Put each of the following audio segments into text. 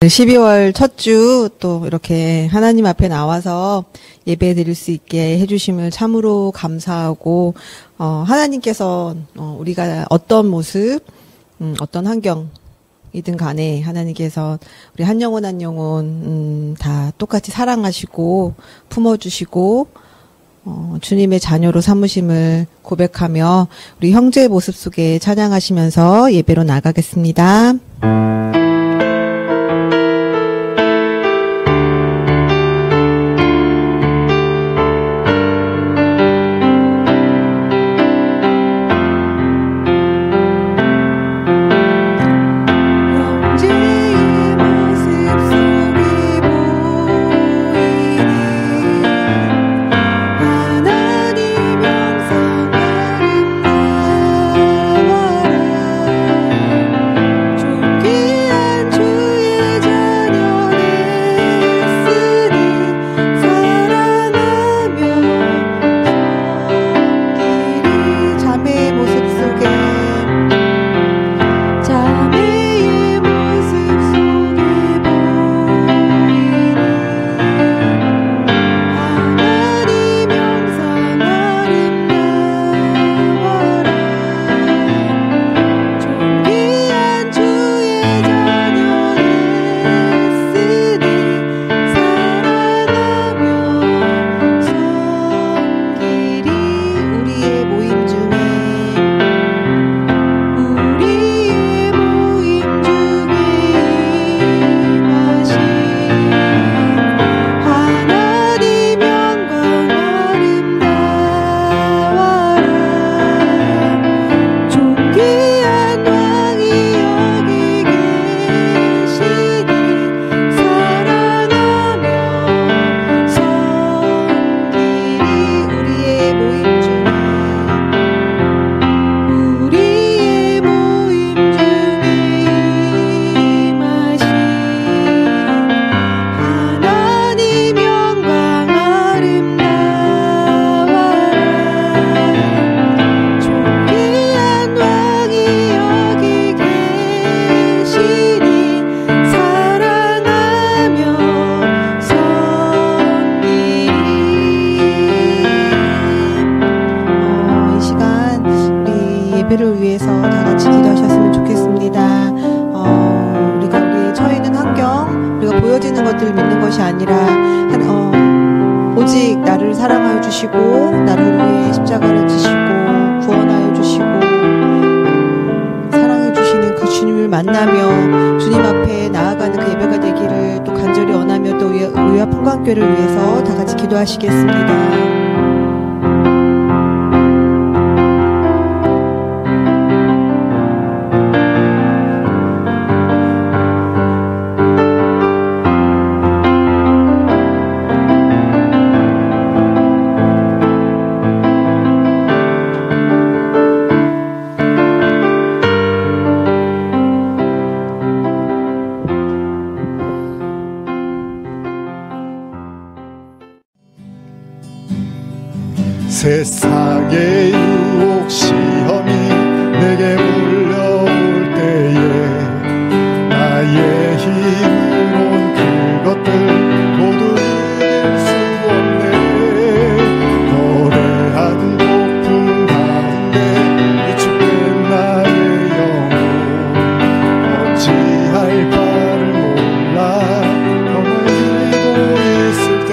12월 첫 주 또 이렇게 하나님 앞에 나와서 예배 드릴 수 있게 해주심을 참으로 감사하고, 하나님께서, 우리가 어떤 모습, 어떤 환경이든 간에 하나님께서 우리 한 영혼 한 영혼, 다 똑같이 사랑하시고, 품어주시고, 주님의 자녀로 삼으심을 고백하며 우리 형제의 모습 속에 찬양하시면서 예배로 나가겠습니다. 예배를 위해서 다 같이 기도하셨으면 좋겠습니다. 우리가 우리의 처해 있는 환경, 우리가 보여지는 것들을 믿는 것이 아니라 오직 나를 사랑하여 주시고 나를 위해 십자가를 지시고 구원하여 주시고 사랑해 주시는 그 주님을 만나며 주님 앞에 나아가는 그 예배가 되기를 또 간절히 원하며 또 의와 풍광교회를 위해서 다 같이 기도하시겠습니다. 세상의 유혹 시험이 내게 몰려올 때에 나의 힘으론 그것들 모두 이길 수 없네. 거대한 폭풍 가운데 위축된 나의 영혼 어찌할 바를 몰라 멍하니고 있을 때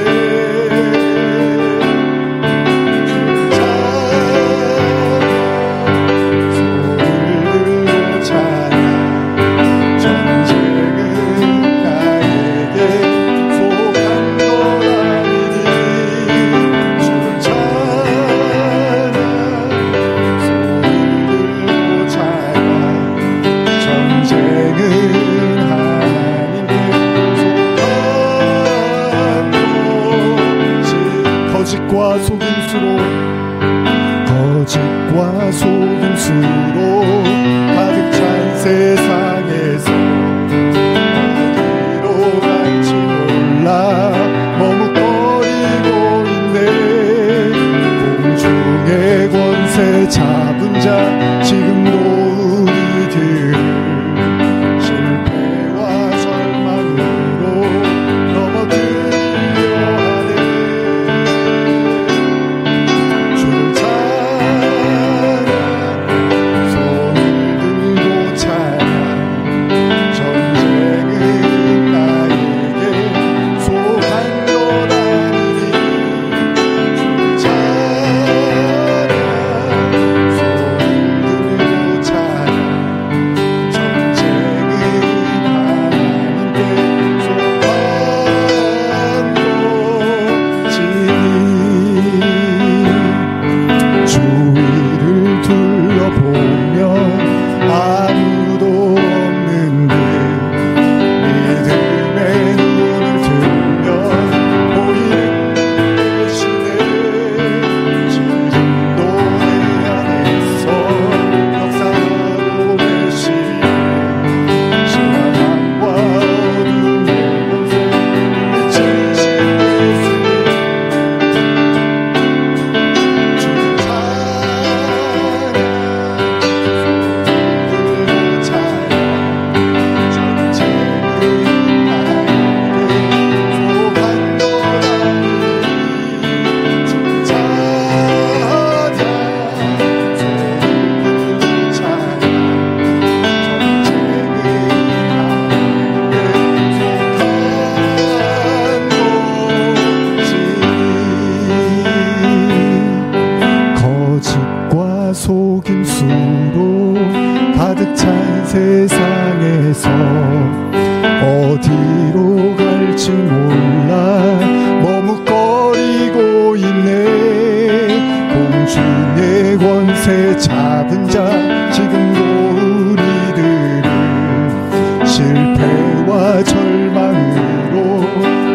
절망으로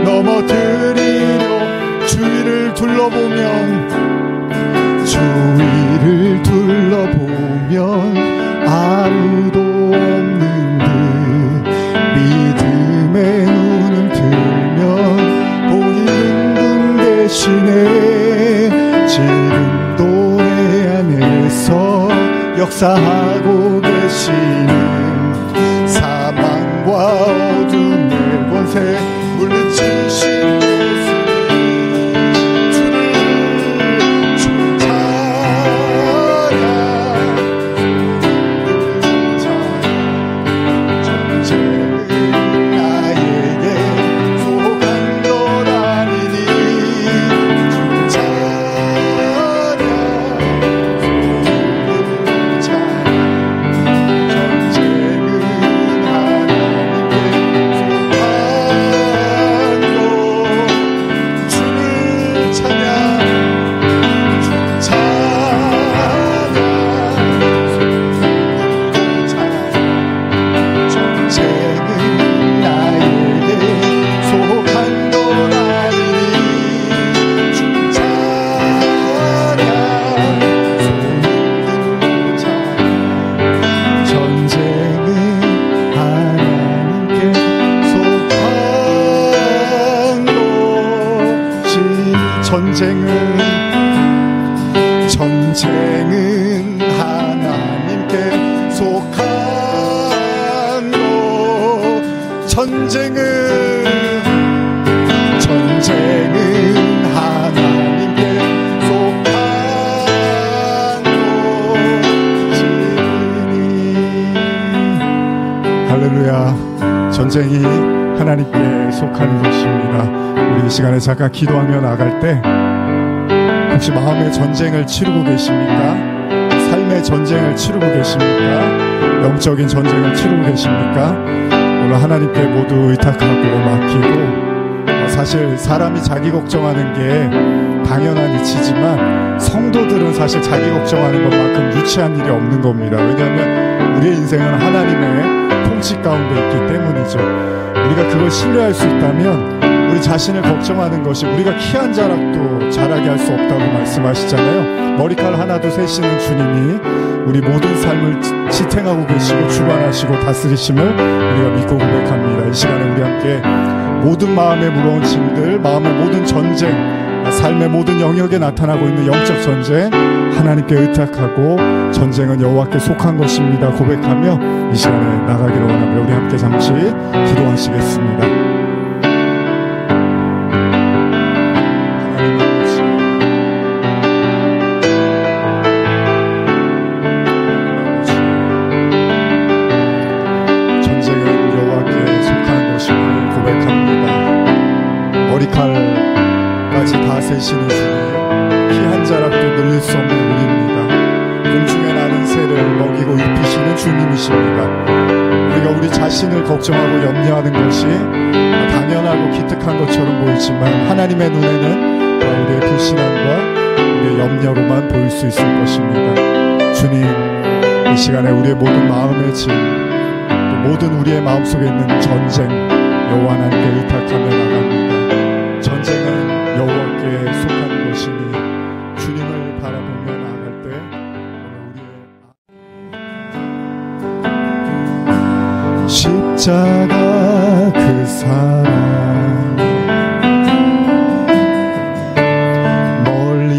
넘어뜨리려 주위를 둘러보면 아무도 없는 듯 믿음의 눈을 들면 보이는 분 계시네. 지금도 내 안에서 역사하고 계시는 사망과 어둠의 권세 물리치신 전쟁은 하나님께 속한 것. 전쟁은 하나님께 속한 것이니. 할렐루야. 전쟁이 하나님께 속한 것입니다. 우리 이 시간에 잠깐 기도하며 나갈 때 혹시 마음의 전쟁을 치르고 계십니까? 삶의 전쟁을 치르고 계십니까? 영적인 전쟁을 치르고 계십니까? 오늘 하나님께 모두 의탁하고 맡기고, 사실 사람이 자기 걱정하는 게 당연한 이치지만 성도들은 사실 자기 걱정하는 것만큼 유치한 일이 없는 겁니다. 왜냐하면 우리의 인생은 하나님의 통치 가운데 있기 때문이죠. 우리가 그걸 신뢰할 수 있다면 우리 자신을 걱정하는 것이 우리가 키 한 자락도 자라게 할 수 없다고 말씀하시잖아요. 머리칼 하나도 세시는 주님이 우리 모든 삶을 지탱하고 계시고 주관하시고 다스리심을 우리가 믿고 고백합니다. 이 시간에 우리 함께 모든 마음의 무거운 짐들, 마음의 모든 전쟁, 삶의 모든 영역에 나타나고 있는 영적 전쟁 하나님께 의탁하고, 전쟁은 여호와께 속한 것입니다 고백하며 이 시간에 나가기를 원합니다. 우리 함께 잠시 기도하시겠습니다. 머리칼까지 다 세시는 주님, 키 한 자락도 늘릴 수 없는 우리입니다. 공중에 나는 새를 먹이고 입히시는 주님이십니다. 우리가 우리 자신을 걱정하고 염려하는 것이 당연하고 기특한 것처럼 보이지만 하나님의 눈에는 우리의 불신함과 우리의 염려로만 보일 수 있을 것입니다. 주님, 이 시간에 우리의 모든 마음의 짐, 또 모든 우리의 마음속에 있는 전쟁 여호와 하나님께 의탁하며 나갑니다. 전쟁은 여호와께 속한 것이니 주님을 바라보며 나아갈 때 우리의 십자가 그 사랑 멀리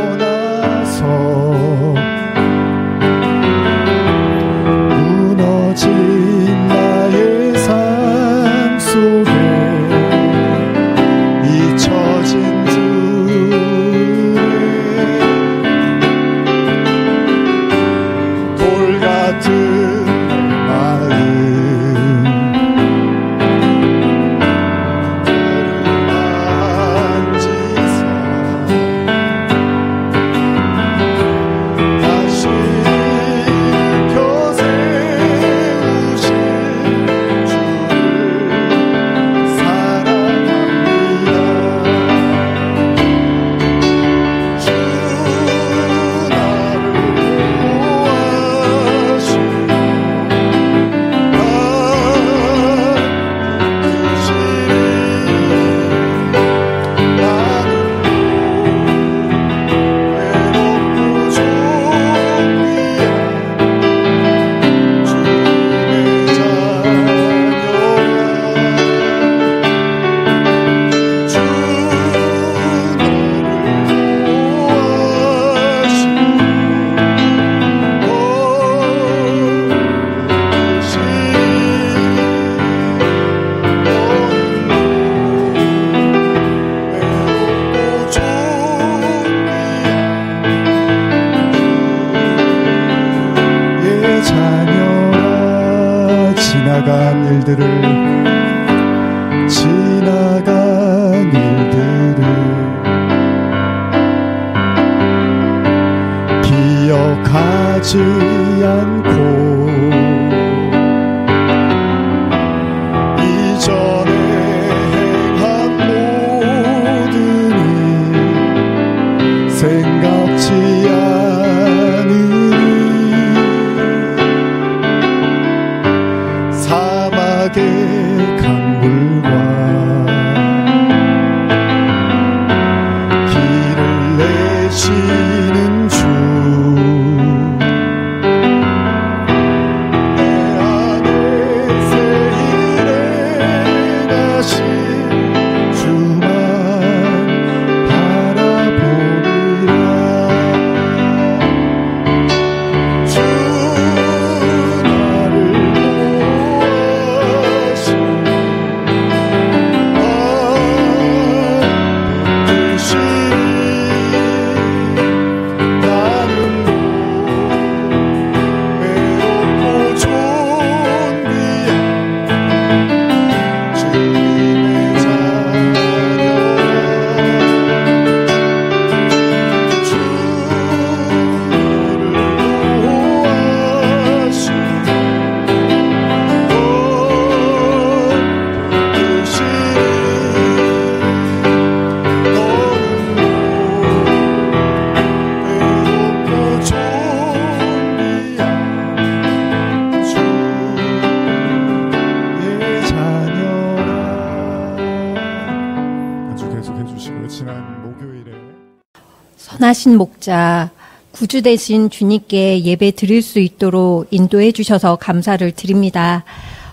떠나서 무너진 나의 삶 속에 잊혀진 주의 돌 같은 내 마음 지나간 일들을 기억하지 않고 이전에 행한 모든 일 생각지 않으니 사막의 강물과 길을 내시는 주 내 안에 새 일에 가신 주만 바라보리라. 주 나를 보아시 선하신 목자, 구주 되신 주님께 예배 드릴 수 있도록 인도해 주셔서 감사를 드립니다.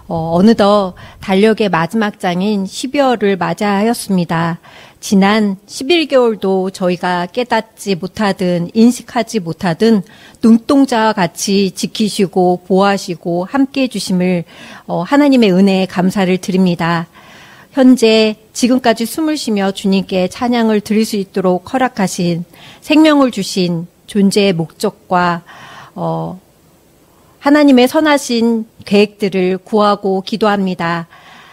어느덧 달력의 마지막 장인 12월을 맞이하였습니다. 지난 11개월도 저희가 깨닫지 못하든 인식하지 못하든 눈동자와 같이 지키시고 보호하시고 함께해 주심을 하나님의 은혜에 감사를 드립니다. 현재 지금까지 숨을 쉬며 주님께 찬양을 드릴 수 있도록 허락하신 생명을 주신 존재의 목적과 하나님의 선하신 계획들을 구하고 기도합니다.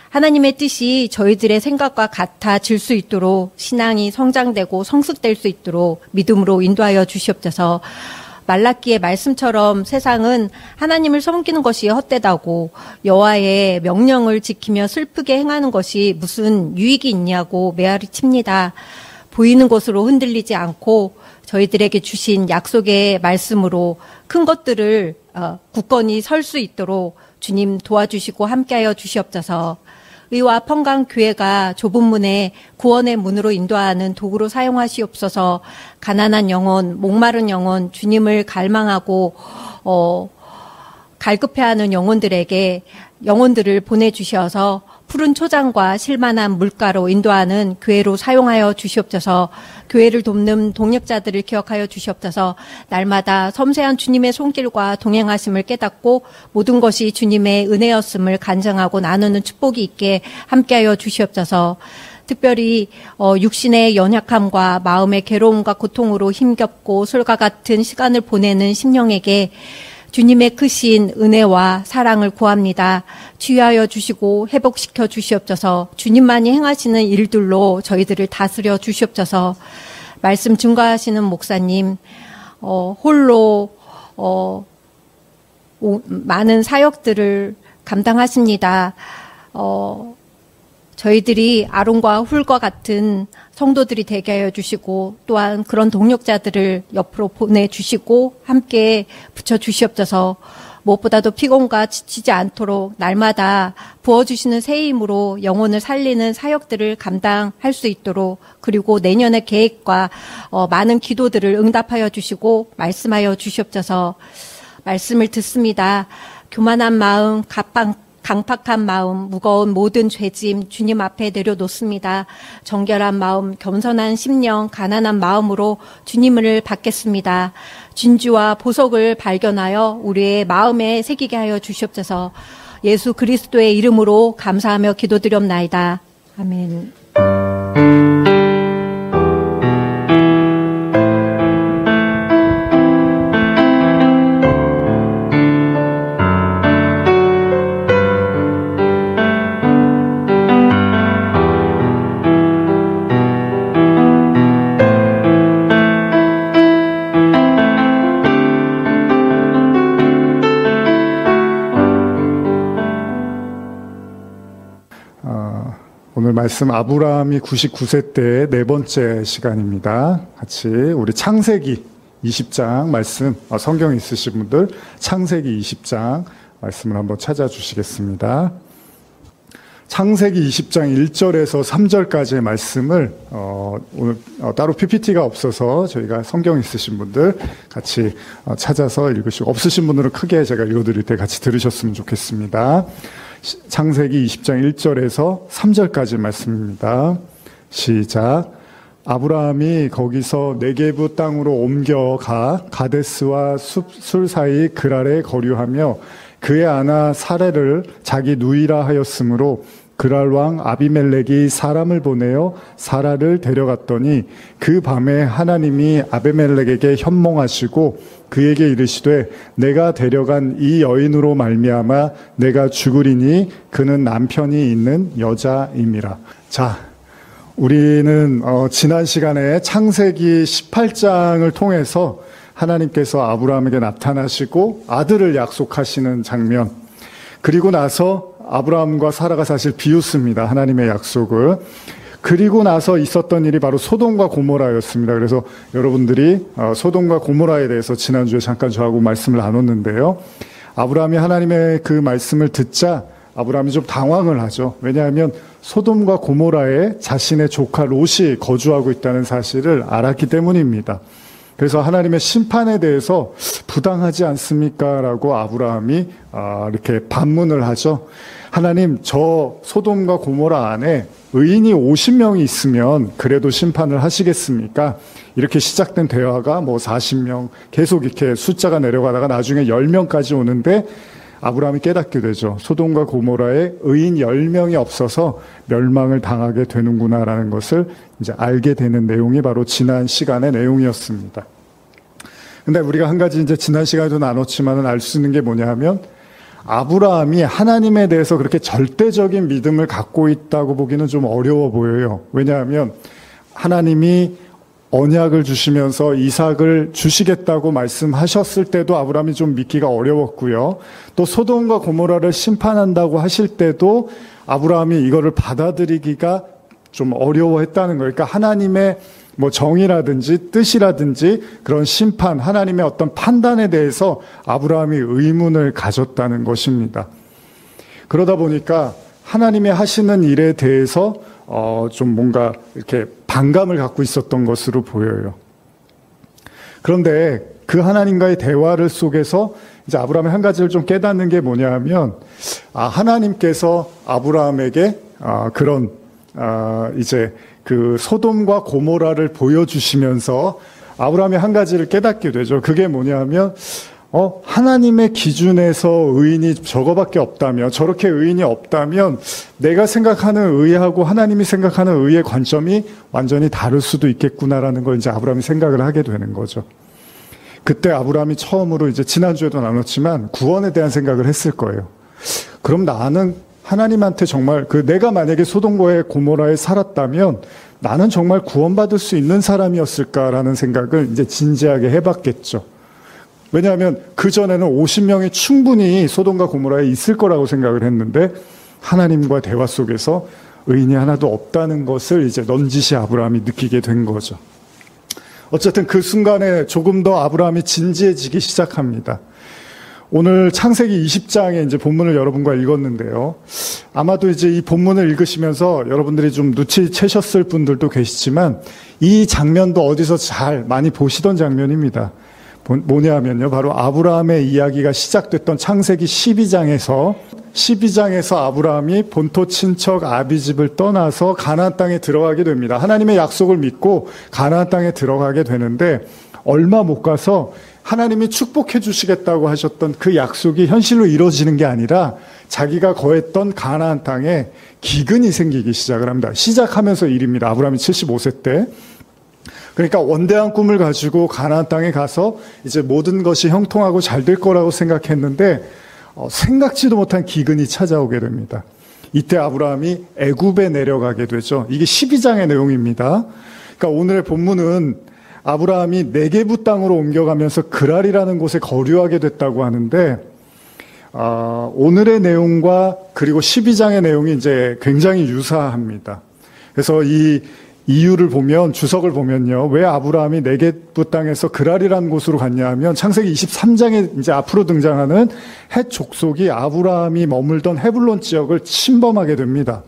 하나님의 뜻이 저희들의 생각과 같아질 수 있도록 신앙이 성장되고 성숙될 수 있도록 믿음으로 인도하여 주시옵소서. 말라기의 말씀처럼 세상은 하나님을 섬기는 것이 헛되다고 여호와의 명령을 지키며 슬프게 행하는 것이 무슨 유익이 있냐고 메아리 칩니다. 보이는 것으로 흔들리지 않고 저희들에게 주신 약속의 말씀으로 큰 것들을 굳건히 설 수 있도록 주님 도와주시고 함께하여 주시옵소서. 의와 평강교회가 좁은 문에 구원의 문으로 인도하는 도구로 사용하시옵소서. 가난한 영혼, 목마른 영혼, 주님을 갈망하고 갈급해하는 영혼들을 보내주셔서 푸른 초장과 실만한 물가로 인도하는 교회로 사용하여 주시옵소서. 교회를 돕는 동역자들을 기억하여 주시옵소서. 날마다 섬세한 주님의 손길과 동행하심을 깨닫고 모든 것이 주님의 은혜였음을 간증하고 나누는 축복이 있게 함께하여 주시옵소서. 특별히 육신의 연약함과 마음의 괴로움과 고통으로 힘겹고 술과 같은 시간을 보내는 심령에게 주님의 크신 은혜와 사랑을 구합니다. 치유하여 주시고 회복시켜 주시옵소서. 주님만이 행하시는 일들로 저희들을 다스려 주시옵소서. 말씀 증거하시는 목사님 홀로 많은 사역들을 감당하십니다. 저희들이 아론과 훌과 같은 성도들이 되게 하여 주시고 또한 그런 동역자들을 옆으로 보내주시고 함께 붙여주시옵소서. 무엇보다도 피곤과 지치지 않도록 날마다 부어주시는 새 힘으로 영혼을 살리는 사역들을 감당할 수 있도록 그리고 내년의 계획과 많은 기도들을 응답하여 주시고 말씀하여 주시옵소서. 말씀을 듣습니다. 교만한 마음, 강팍한 마음, 무거운 모든 죄짐 주님 앞에 내려놓습니다. 정결한 마음, 겸손한 심령, 가난한 마음으로 주님을 받겠습니다. 진주와 보석을 발견하여 우리의 마음에 새기게 하여 주시옵소서. 예수 그리스도의 이름으로 감사하며 기도드렸나이다. 아멘. 오늘 말씀 아브라함이 99세 때 네 번째 시간입니다. 같이 우리 창세기 20장 말씀, 성경 있으신 분들 창세기 20장 말씀을 한번 찾아주시겠습니다. 창세기 20장 1절에서 3절까지의 말씀을 오늘 따로 PPT가 없어서 저희가 성경 있으신 분들 같이 찾아서 읽으시고, 없으신 분들은 크게 제가 읽어드릴 때 같이 들으셨으면 좋겠습니다. 창세기 20장 1절에서 3절까지 말씀입니다. 시작. 아브라함이 거기서 네게부 땅으로 옮겨가 가데스와 숲술 사이 그랄에 거류하며 그의 아나 사레를 자기 누이라 하였으므로 그랄 왕 아비멜렉이 사람을 보내어 사라를 데려갔더니 그 밤에 하나님이 아비멜렉에게 현몽하시고 그에게 이르시되 내가 데려간 이 여인으로 말미암아 내가 죽으리니 그는 남편이 있는 여자임이라. 자, 우리는 지난 시간에 창세기 18장을 통해서 하나님께서 아브라함에게 나타나시고 아들을 약속하시는 장면, 그리고 나서 아브라함과 사라가 사실 비웃습니다. 하나님의 약속을. 그리고 나서 있었던 일이 바로 소돔과 고모라였습니다. 그래서 여러분들이 소돔과 고모라에 대해서 지난주에 잠깐 저하고 말씀을 나눴는데요. 아브라함이 하나님의 그 말씀을 듣자 아브라함이 좀 당황을 하죠. 왜냐하면 소돔과 고모라에 자신의 조카 롯이 거주하고 있다는 사실을 알았기 때문입니다. 그래서 하나님의 심판에 대해서 부당하지 않습니까? 라고 아브라함이 이렇게 반문을 하죠. 하나님, 저 소돔과 고모라 안에 의인이 50명이 있으면 그래도 심판을 하시겠습니까? 이렇게 시작된 대화가 40명 계속 이렇게 숫자가 내려가다가 나중에 10명까지 오는데 아브라함이 깨닫게 되죠. 소돔과 고모라에 의인 10명이 없어서 멸망을 당하게 되는구나라는 것을 이제 알게 되는 내용이 바로 지난 시간의 내용이었습니다. 근데 우리가 한 가지 이제 지난 시간에도 나눴지만은 알 수 있는 게 뭐냐 하면 아브라함이 하나님에 대해서 그렇게 절대적인 믿음을 갖고 있다고 보기는 좀 어려워 보여요. 왜냐하면 하나님이 언약을 주시면서 이삭을 주시겠다고 말씀하셨을 때도 아브라함이 좀 믿기가 어려웠고요. 또 소돔과 고모라를 심판한다고 하실 때도 아브라함이 이거를 받아들이기가 좀 어려워했다는 거예요. 그러니까 하나님의 정의라든지 뜻이라든지 그런 심판, 하나님의 어떤 판단에 대해서 아브라함이 의문을 가졌다는 것입니다. 그러다 보니까 하나님이 하시는 일에 대해서 좀 뭔가 이렇게 반감을 갖고 있었던 것으로 보여요. 그런데 그 하나님과의 대화를 속에서 이제 아브라함이 한 가지를 좀 깨닫는 게 뭐냐 하면, 하나님께서 아브라함에게 그런 이제 그 소돔과 고모라를 보여주시면서 아브라함이 한 가지를 깨닫게 되죠. 그게 뭐냐 하면, 하나님의 기준에서 의인이 저거밖에 없다면, 저렇게 의인이 없다면 내가 생각하는 의하고 하나님이 생각하는 의의 관점이 완전히 다를 수도 있겠구나라는 걸 이제 아브라함이 생각을 하게 되는 거죠. 그때 아브라함이 처음으로 이제 지난주에도 나눴지만 구원에 대한 생각을 했을 거예요. 그럼 나는 하나님한테 정말 내가 만약에 소돔과 고모라에 살았다면 나는 정말 구원받을 수 있는 사람이었을까라는 생각을 이제 진지하게 해봤겠죠. 왜냐하면 그전에는 50명이 충분히 소돔과 고모라에 있을 거라고 생각을 했는데 하나님과 대화 속에서 의인이 하나도 없다는 것을 이제 넌지시 아브라함이 느끼게 된 거죠. 어쨌든 그 순간에 조금 더 아브라함이 진지해지기 시작합니다. 오늘 창세기 20장의 이제 본문을 여러분과 읽었는데요. 아마도 이제 이 본문을 읽으시면서 여러분들이 좀 눈치채셨을 분들도 계시지만 이 장면도 어디서 잘 많이 보시던 장면입니다. 뭐냐면요, 바로 아브라함의 이야기가 시작됐던 창세기 12장에서 아브라함이 본토 친척 아비집을 떠나서 가나안 땅에 들어가게 됩니다. 하나님의 약속을 믿고 가나안 땅에 들어가게 되는데 얼마 못 가서 하나님이 축복해 주시겠다고 하셨던 그 약속이 현실로 이루어지는 게 아니라 자기가 거했던 가나안 땅에 기근이 생기기 시작을 합니다. 시작하면서 일입니다. 아브라함이 75세 때. 그러니까 원대한 꿈을 가지고 가나안 땅에 가서 이제 모든 것이 형통하고 잘 될 거라고 생각했는데 생각지도 못한 기근이 찾아오게 됩니다. 이때 아브라함이 애굽에 내려가게 되죠. 이게 12장의 내용입니다. 그러니까 오늘의 본문은 아브라함이 네게부 땅으로 옮겨가면서 그랄이라는 곳에 거류하게 됐다고 하는데 오늘의 내용과 그리고 12장의 내용이 이제 굉장히 유사합니다. 그래서 이 이유를 보면, 주석을 보면요, 왜 아브라함이 네겝 땅에서 그랄이라는 곳으로 갔냐 하면, 창세기 23장에 이제 앞으로 등장하는 헷 족속이 아브라함이 머물던 헤블론 지역을 침범하게 됩니다.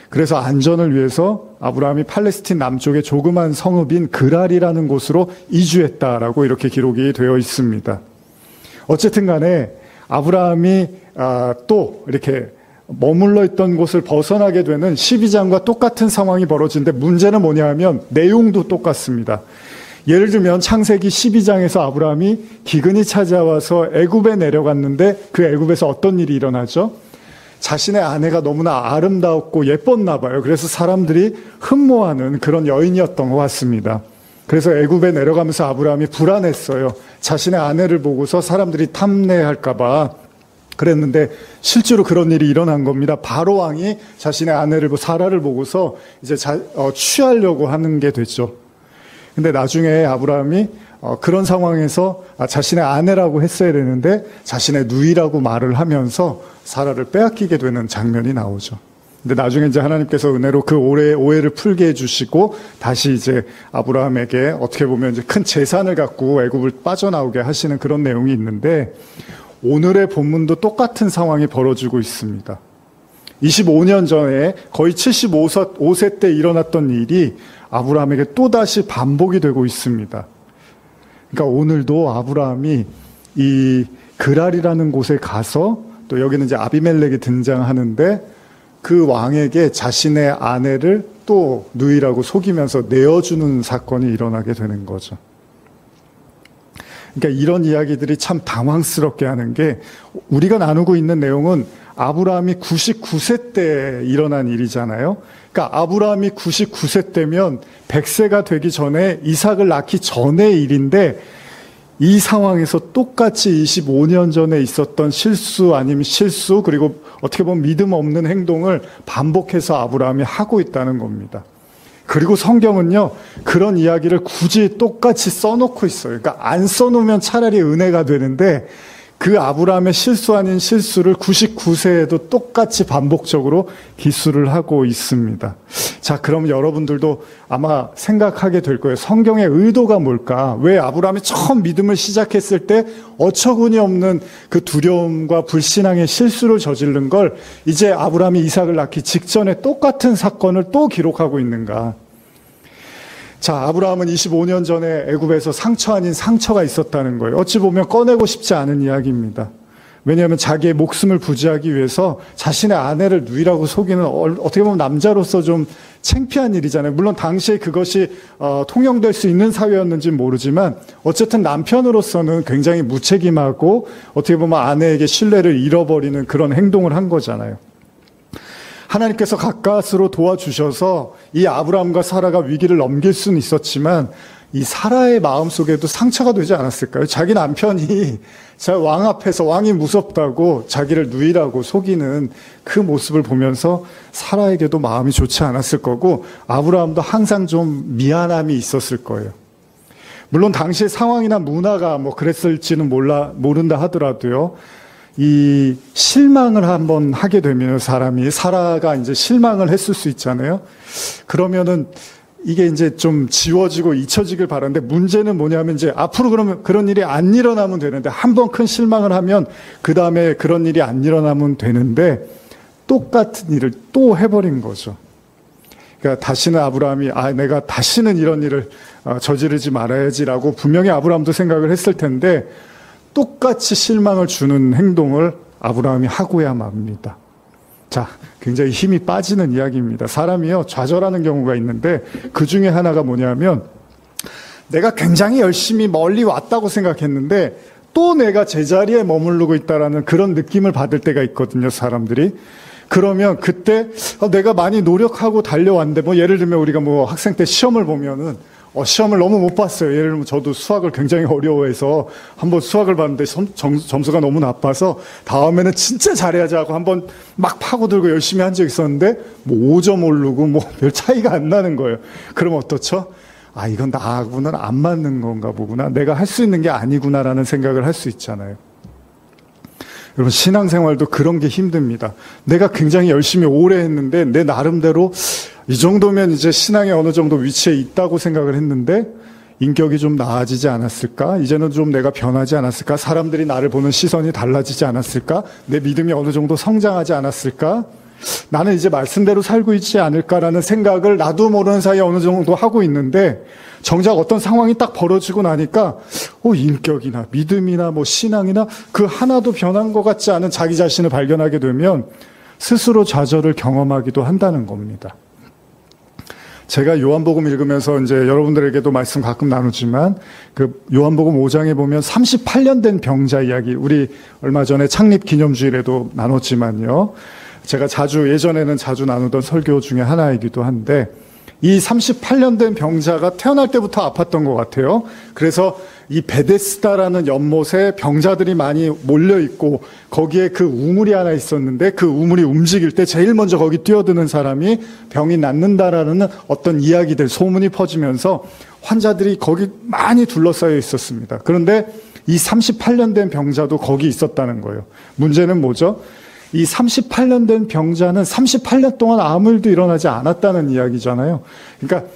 그래서 안전을 위해서 아브라함이 팔레스틴 남쪽의 조그만 성읍인 그랄이라는 곳으로 이주했다라고 이렇게 기록이 되어 있습니다. 어쨌든 간에 아브라함이 또 이렇게 머물러 있던 곳을 벗어나게 되는 12장과 똑같은 상황이 벌어지는데, 문제는 뭐냐 하면 내용도 똑같습니다. 예를 들면 창세기 12장에서 아브라함이 기근이 찾아와서 애굽에 내려갔는데, 그 애굽에서 어떤 일이 일어나죠? 자신의 아내가 너무나 아름다웠고 예뻤나 봐요. 그래서 사람들이 흠모하는 그런 여인이었던 것 같습니다. 그래서 애굽에 내려가면서 아브라함이 불안했어요. 자신의 아내를 보고서 사람들이 탐내할까 봐. 그랬는데 실제로 그런 일이 일어난 겁니다. 바로 왕이 자신의 아내를 사라를 보고서 이제 취하려고 하는 게 됐죠. 근데 나중에 아브라함이 그런 상황에서 자신의 아내라고 했어야 되는데 자신의 누이라고 말을 하면서 사라를 빼앗기게 되는 장면이 나오죠. 근데 나중에 이제 하나님께서 은혜로 그 오해를 풀게 해주시고 다시 이제 아브라함에게 어떻게 보면 이제 큰 재산을 갖고 애굽을 빠져나오게 하시는 그런 내용이 있는데, 오늘의 본문도 똑같은 상황이 벌어지고 있습니다. 25년 전에 거의 75세 때 일어났던 일이 아브라함에게 또다시 반복이 되고 있습니다. 그러니까 오늘도 아브라함이 이 그랄이라는 곳에 가서, 또 여기는 이제 아비멜렉이 등장하는데, 그 왕에게 자신의 아내를 또 누이라고 속이면서 내어주는 사건이 일어나게 되는 거죠. 그러니까 이런 이야기들이 참 당황스럽게 하는 게, 우리가 나누고 있는 내용은 아브라함이 99세 때 일어난 일이잖아요. 그러니까 아브라함이 99세 때면 100세가 되기 전에 이삭을 낳기 전의 일인데, 이 상황에서 똑같이 25년 전에 있었던 실수 아니면 실수, 그리고 어떻게 보면 믿음 없는 행동을 반복해서 아브라함이 하고 있다는 겁니다. 그리고 성경은요, 그런 이야기를 굳이 똑같이 써놓고 있어요. 그러니까 안 써놓으면 차라리 은혜가 되는데, 그 아브라함의 실수 아닌 실수를 99세에도 똑같이 반복적으로 기술을 하고 있습니다. 자, 그럼 여러분들도 아마 생각하게 될 거예요. 성경의 의도가 뭘까? 왜 아브라함이 처음 믿음을 시작했을 때 어처구니 없는 그 두려움과 불신앙의 실수를 저지른 걸 이제 아브라함이 이삭을 낳기 직전에 똑같은 사건을 또 기록하고 있는가? 자, 아브라함은 25년 전에 애굽에서 상처 아닌 상처가 있었다는 거예요. 어찌 보면 꺼내고 싶지 않은 이야기입니다. 왜냐하면 자기의 목숨을 부지하기 위해서 자신의 아내를 누이라고 속이는, 어떻게 보면 남자로서 좀 창피한 일이잖아요. 물론 당시에 그것이 통용될 수 있는 사회였는지는 모르지만 어쨌든 남편으로서는 굉장히 무책임하고 어떻게 보면 아내에게 신뢰를 잃어버리는 그런 행동을 한 거잖아요. 하나님께서 가까스로 도와주셔서 이 아브라함과 사라가 위기를 넘길 수는 있었지만, 이 사라의 마음속에도 상처가 되지 않았을까요? 자기 남편이 왕 앞에서 왕이 무섭다고 자기를 누이라고 속이는 그 모습을 보면서 사라에게도 마음이 좋지 않았을 거고, 아브라함도 항상 좀 미안함이 있었을 거예요. 물론 당시의 상황이나 문화가 뭐 그랬을지는 모른다 하더라도요, 이 실망을 한번 하게 되면 사람이, 사라가 이제 실망을 했을 수 있잖아요. 그러면은 이게 이제 좀 지워지고 잊혀지길 바라는데, 문제는 뭐냐면 이제 앞으로 그러면 그런 일이 안 일어나면 되는데, 한번 큰 실망을 하면 그 다음에 그런 일이 안 일어나면 되는데, 똑같은 일을 또 해버린 거죠. 그러니까 다시는 아브라함이 내가 다시는 이런 일을 저지르지 말아야지라고 분명히 아브라함도 생각을 했을 텐데, 똑같이 실망을 주는 행동을 아브라함이 하고야 맙니다. 자, 굉장히 힘이 빠지는 이야기입니다. 사람이요, 좌절하는 경우가 있는데, 그 중에 하나가 뭐냐면, 내가 굉장히 열심히 멀리 왔다고 생각했는데 또 내가 제자리에 머무르고 있다라는 그런 느낌을 받을 때가 있거든요, 사람들이. 그러면 그때 내가 많이 노력하고 달려왔는데, 뭐 예를 들면 우리가 뭐 학생 때 시험을 보면은 시험을 너무 못 봤어요. 예를 들면 저도 수학을 굉장히 어려워해서 한번 수학을 봤는데 점수가 너무 나빠서 다음에는 진짜 잘해야지 하고 한번 막 파고들고 열심히 한 적이 있었는데 뭐 5점 오르고 뭐 별 차이가 안 나는 거예요. 그럼 어떻죠? 이건 나하고는 안 맞는 건가 보구나. 내가 할 수 있는 게 아니구나라는 생각을 할 수 있잖아요. 여러분, 신앙생활도 그런 게 힘듭니다. 내가 굉장히 열심히 오래 했는데 내 나름대로 이 정도면 이제 신앙에 어느 정도 위치에 있다고 생각을 했는데 인격이 좀 나아지지 않았을까? 이제는 좀 내가 변하지 않았을까? 사람들이 나를 보는 시선이 달라지지 않았을까? 내 믿음이 어느 정도 성장하지 않았을까? 나는 이제 말씀대로 살고 있지 않을까라는 생각을 나도 모르는 사이에 어느 정도 하고 있는데 정작 어떤 상황이 딱 벌어지고 나니까 인격이나 믿음이나 뭐 신앙이나 그 하나도 변한 것 같지 않은 자기 자신을 발견하게 되면 스스로 좌절을 경험하기도 한다는 겁니다. 제가 요한복음 읽으면서 이제 여러분들에게도 말씀 가끔 나누지만 그 요한복음 5장에 보면 38년 된 병자 이야기, 우리 얼마 전에 창립 기념주일에도 나눴지만요. 제가 예전에는 자주 나누던 설교 중에 하나이기도 한데 이 38년 된 병자가 태어날 때부터 아팠던 것 같아요. 그래서 이 베데스다라는 연못에 병자들이 많이 몰려있고 거기에 그 우물이 하나 있었는데 그 우물이 움직일 때 제일 먼저 거기 뛰어드는 사람이 병이 낫는다라는 어떤 이야기들, 소문이 퍼지면서 환자들이 거기 많이 둘러싸여 있었습니다. 그런데 이 38년 된 병자도 거기 있었다는 거예요. 문제는 뭐죠? 이 38년 된 병자는 38년 동안 아무 일도 일어나지 않았다는 이야기잖아요. 그러니까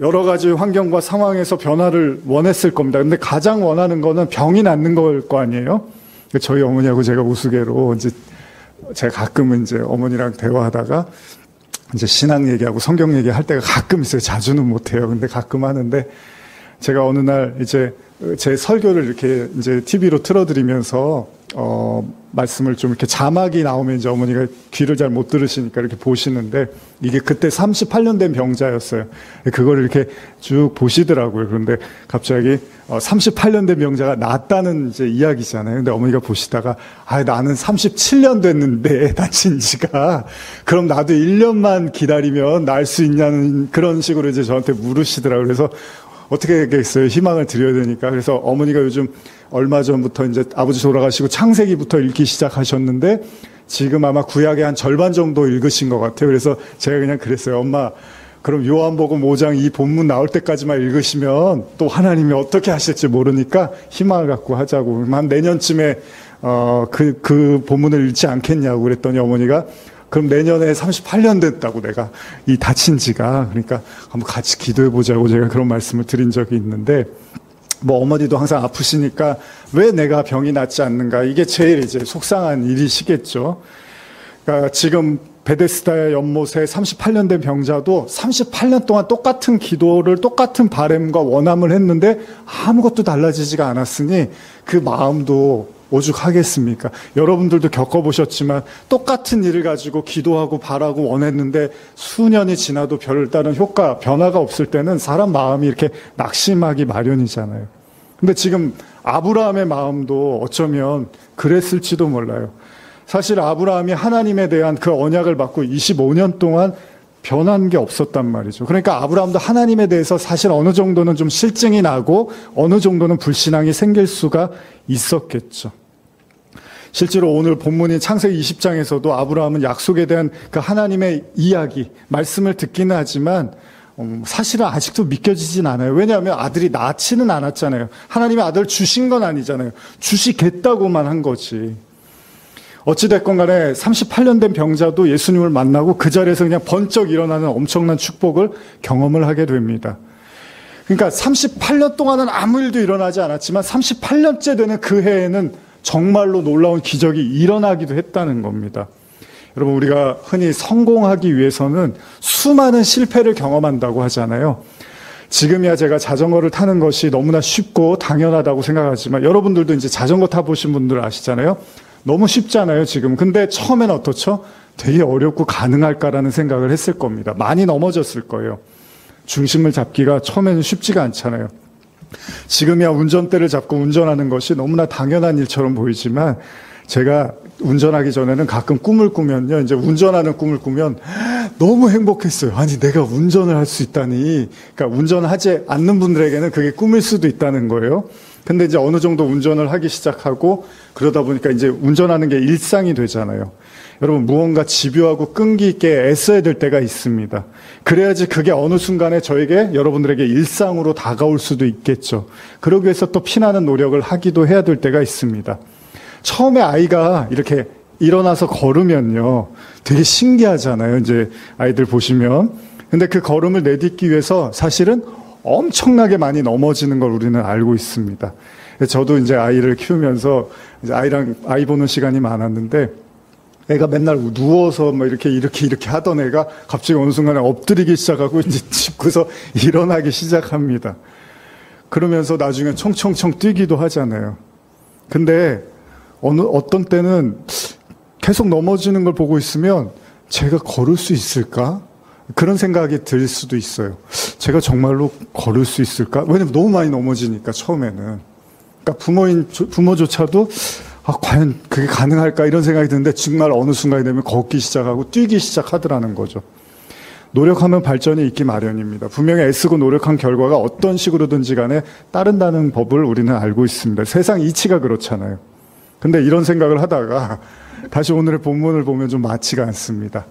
여러 가지 환경과 상황에서 변화를 원했을 겁니다. 근데 가장 원하는 거는 병이 낫는 걸 거 아니에요? 저희 어머니하고 제가 우스개로 이제 제가 가끔은 이제 어머니랑 대화하다가 이제 신앙 얘기하고 성경 얘기할 때가 가끔 있어요. 자주는 못해요. 근데 가끔 하는데 제가 어느 날 이제 제 설교를 이렇게 이제 TV로 틀어드리면서 말씀을 좀 이렇게 자막이 나오면 이제 어머니가 귀를 잘 못 들으시니까 이렇게 보시는데 이게 그때 38년 된 병자였어요. 그걸 이렇게 쭉 보시더라고요. 그런데 갑자기 38년 된 병자가 낫다는 이제 이야기잖아요. 근데 어머니가 보시다가 나는 37년 됐는데 다친 지가 그럼 나도 1년만 기다리면 나을 수 있냐는 그런 식으로 이제 저한테 물으시더라고요. 그래서 어떻게 하겠어요? 희망을 드려야 되니까. 그래서 어머니가 요즘 얼마 전부터 이제 아버지 돌아가시고 창세기부터 읽기 시작하셨는데 지금 아마 구약의 한 절반 정도 읽으신 것 같아요. 그래서 제가 그냥 그랬어요. 엄마, 그럼 요한복음 5장 이 본문 나올 때까지만 읽으시면 또 하나님이 어떻게 하실지 모르니까 희망을 갖고 하자고. 한 내년쯤에 그 본문을 읽지 않겠냐고 그랬더니 어머니가 그럼 내년에 38년 됐다고 내가 이 다친 지가. 그러니까 한번 같이 기도해 보자고 제가 그런 말씀을 드린 적이 있는데 뭐 어머니도 항상 아프시니까 왜 내가 병이 낫지 않는가, 이게 제일 이제 속상한 일이시겠죠. 그러니까 지금 베데스다의 연못에 38년 된 병자도 38년 동안 똑같은 기도를 똑같은 바람과 원함을 했는데 아무것도 달라지지가 않았으니 그 마음도 오죽하겠습니까? 여러분들도 겪어보셨지만 똑같은 일을 가지고 기도하고 바라고 원했는데 수년이 지나도 별다른 변화가 없을 때는 사람 마음이 이렇게 낙심하기 마련이잖아요. 근데 지금 아브라함의 마음도 어쩌면 그랬을지도 몰라요. 사실 아브라함이 하나님에 대한 그 언약을 받고 25년 동안 변한 게 없었단 말이죠. 그러니까 아브라함도 하나님에 대해서 사실 어느 정도는 좀 실증이 나고 어느 정도는 불신앙이 생길 수가 있었겠죠. 실제로 오늘 본문인 창세기 20장에서도 아브라함은 약속에 대한 그 하나님의 이야기, 말씀을 듣기는 하지만 사실은 아직도 믿겨지진 않아요. 왜냐하면 아들이 낳지는 않았잖아요. 하나님의 아들 주신 건 아니잖아요. 주시겠다고만 한 거지. 어찌됐건 간에 38년 된 병자도 예수님을 만나고 그 자리에서 그냥 번쩍 일어나는 엄청난 축복을 경험을 하게 됩니다. 그러니까 38년 동안은 아무 일도 일어나지 않았지만 38년째 되는 그 해에는 정말로 놀라운 기적이 일어나기도 했다는 겁니다. 여러분, 우리가 흔히 성공하기 위해서는 수많은 실패를 경험한다고 하잖아요. 지금이야 제가 자전거를 타는 것이 너무나 쉽고 당연하다고 생각하지만 여러분들도 이제 자전거 타보신 분들 아시잖아요. 너무 쉽잖아요, 지금. 근데 처음엔 어떻죠? 되게 어렵고 가능할까라는 생각을 했을 겁니다. 많이 넘어졌을 거예요. 중심을 잡기가 처음에는 쉽지가 않잖아요. 지금이야 운전대를 잡고 운전하는 것이 너무나 당연한 일처럼 보이지만 제가 운전하기 전에는 가끔 꿈을 꾸면요. 이제 운전하는 꿈을 꾸면 너무 행복했어요. 아니, 내가 운전을 할 수 있다니. 그러니까 운전하지 않는 분들에게는 그게 꿈일 수도 있다는 거예요. 근데 이제 어느 정도 운전을 하기 시작하고 그러다 보니까 이제 운전하는 게 일상이 되잖아요. 여러분, 무언가 집요하고 끈기 있게 애써야 될 때가 있습니다. 그래야지 그게 어느 순간에 저에게, 여러분들에게 일상으로 다가올 수도 있겠죠. 그러기 위해서 또 피나는 노력을 하기도 해야 될 때가 있습니다. 처음에 아이가 이렇게 일어나서 걸으면요, 되게 신기하잖아요. 이제 아이들 보시면. 근데 그 걸음을 내딛기 위해서 사실은 엄청나게 많이 넘어지는 걸 우리는 알고 있습니다. 저도 이제 아이를 키우면서 이제 아이 보는 시간이 많았는데, 애가 맨날 누워서 뭐 이렇게 하던 애가 갑자기 어느 순간에 엎드리기 시작하고 이제 짚고서 일어나기 시작합니다. 그러면서 나중에 총총총 뛰기도 하잖아요. 근데 어떤 때는 계속 넘어지는 걸 보고 있으면 제가 걸을 수 있을까? 그런 생각이 들 수도 있어요. 제가 정말로 걸을 수 있을까? 왜냐면 너무 많이 넘어지니까 처음에는. 그러니까 부모조차도 과연 그게 가능할까? 이런 생각이 드는데 정말 어느 순간이 되면 걷기 시작하고 뛰기 시작하더라는 거죠. 노력하면 발전이 있기 마련입니다. 분명히 애쓰고 노력한 결과가 어떤 식으로든지 간에 따른다는 법을 우리는 알고 있습니다. 세상 이치가 그렇잖아요. 근데 이런 생각을 하다가 다시 오늘의 본문을 보면 좀 맞지가 않습니다.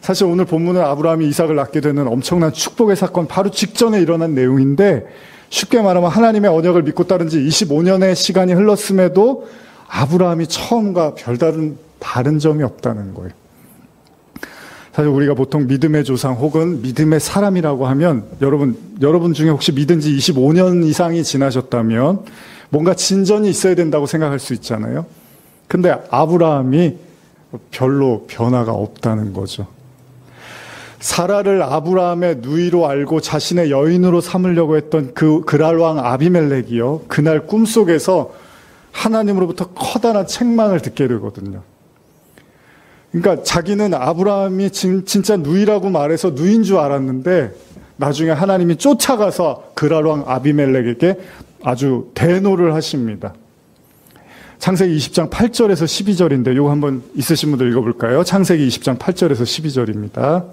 사실 오늘 본문은 아브라함이 이삭을 낳게 되는 엄청난 축복의 사건 바로 직전에 일어난 내용인데, 쉽게 말하면 하나님의 언약을 믿고 따른 지 25년의 시간이 흘렀음에도 아브라함이 처음과 별다른 다른 점이 없다는 거예요. 사실 우리가 보통 믿음의 조상 혹은 믿음의 사람이라고 하면 여러분 중에 혹시 믿은 지 25년 이상이 지나셨다면 뭔가 진전이 있어야 된다고 생각할 수 있잖아요. 근데 아브라함이 별로 변화가 없다는 거죠. 사라를 아브라함의 누이로 알고 자신의 여인으로 삼으려고 했던 그 그랄왕 아비멜렉이요, 그날 꿈속에서 하나님으로부터 커다란 책망을 듣게 되거든요. 그러니까 자기는 아브라함이 진짜 누이라고 말해서 누이인 줄 알았는데 나중에 하나님이 쫓아가서 그랄왕 아비멜렉에게 아주 대노를 하십니다. 창세기 20장 8절에서 12절인데 이거 한번 있으신 분들 읽어볼까요? 창세기 20장 8절에서 12절입니다.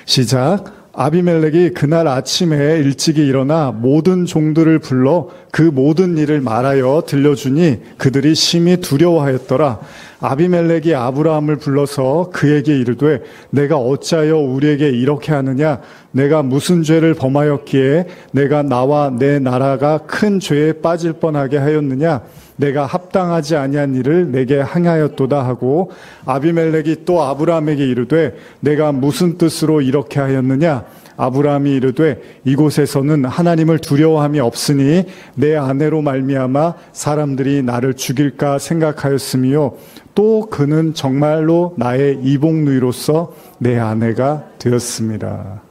시작. 아비멜렉이 그날 아침에 일찍이 일어나 모든 종들을 불러 그 모든 일을 말하여 들려주니 그들이 심히 두려워하였더라. 아비멜렉이 아브라함을 불러서 그에게 이르되 내가 어찌하여 우리에게 이렇게 하느냐? 내가 무슨 죄를 범하였기에 내가 나와 내 나라가 큰 죄에 빠질 뻔하게 하였느냐? 내가 합당하지 아니한 일을 내게 행하였도다 하고, 아비멜렉이 또 아브라함에게 이르되 내가 무슨 뜻으로 이렇게 하였느냐? 아브라함이 이르되 이곳에서는 하나님을 두려워함이 없으니 내 아내로 말미암아 사람들이 나를 죽일까 생각하였으며 또 그는 정말로 나의 이복누이로서 내 아내가 되었습니다.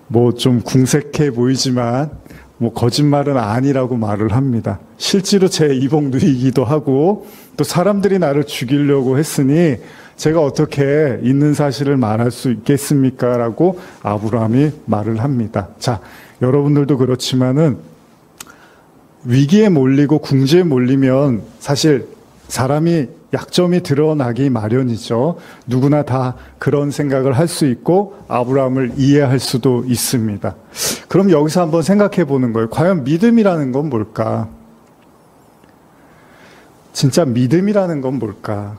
뭐 좀 궁색해 보이지만 뭐 거짓말은 아니라고 말을 합니다. 실제로 제 이복누이기도 하고 또 사람들이 나를 죽이려고 했으니 제가 어떻게 있는 사실을 말할 수 있겠습니까? 라고 아브라함이 말을 합니다. 자, 여러분들도 그렇지만은 위기에 몰리고 궁지에 몰리면 사실 사람이 약점이 드러나기 마련이죠. 누구나 다 그런 생각을 할 수 있고 아브라함을 이해할 수도 있습니다. 그럼 여기서 한번 생각해 보는 거예요. 과연 믿음이라는 건 뭘까? 진짜 믿음이라는 건 뭘까?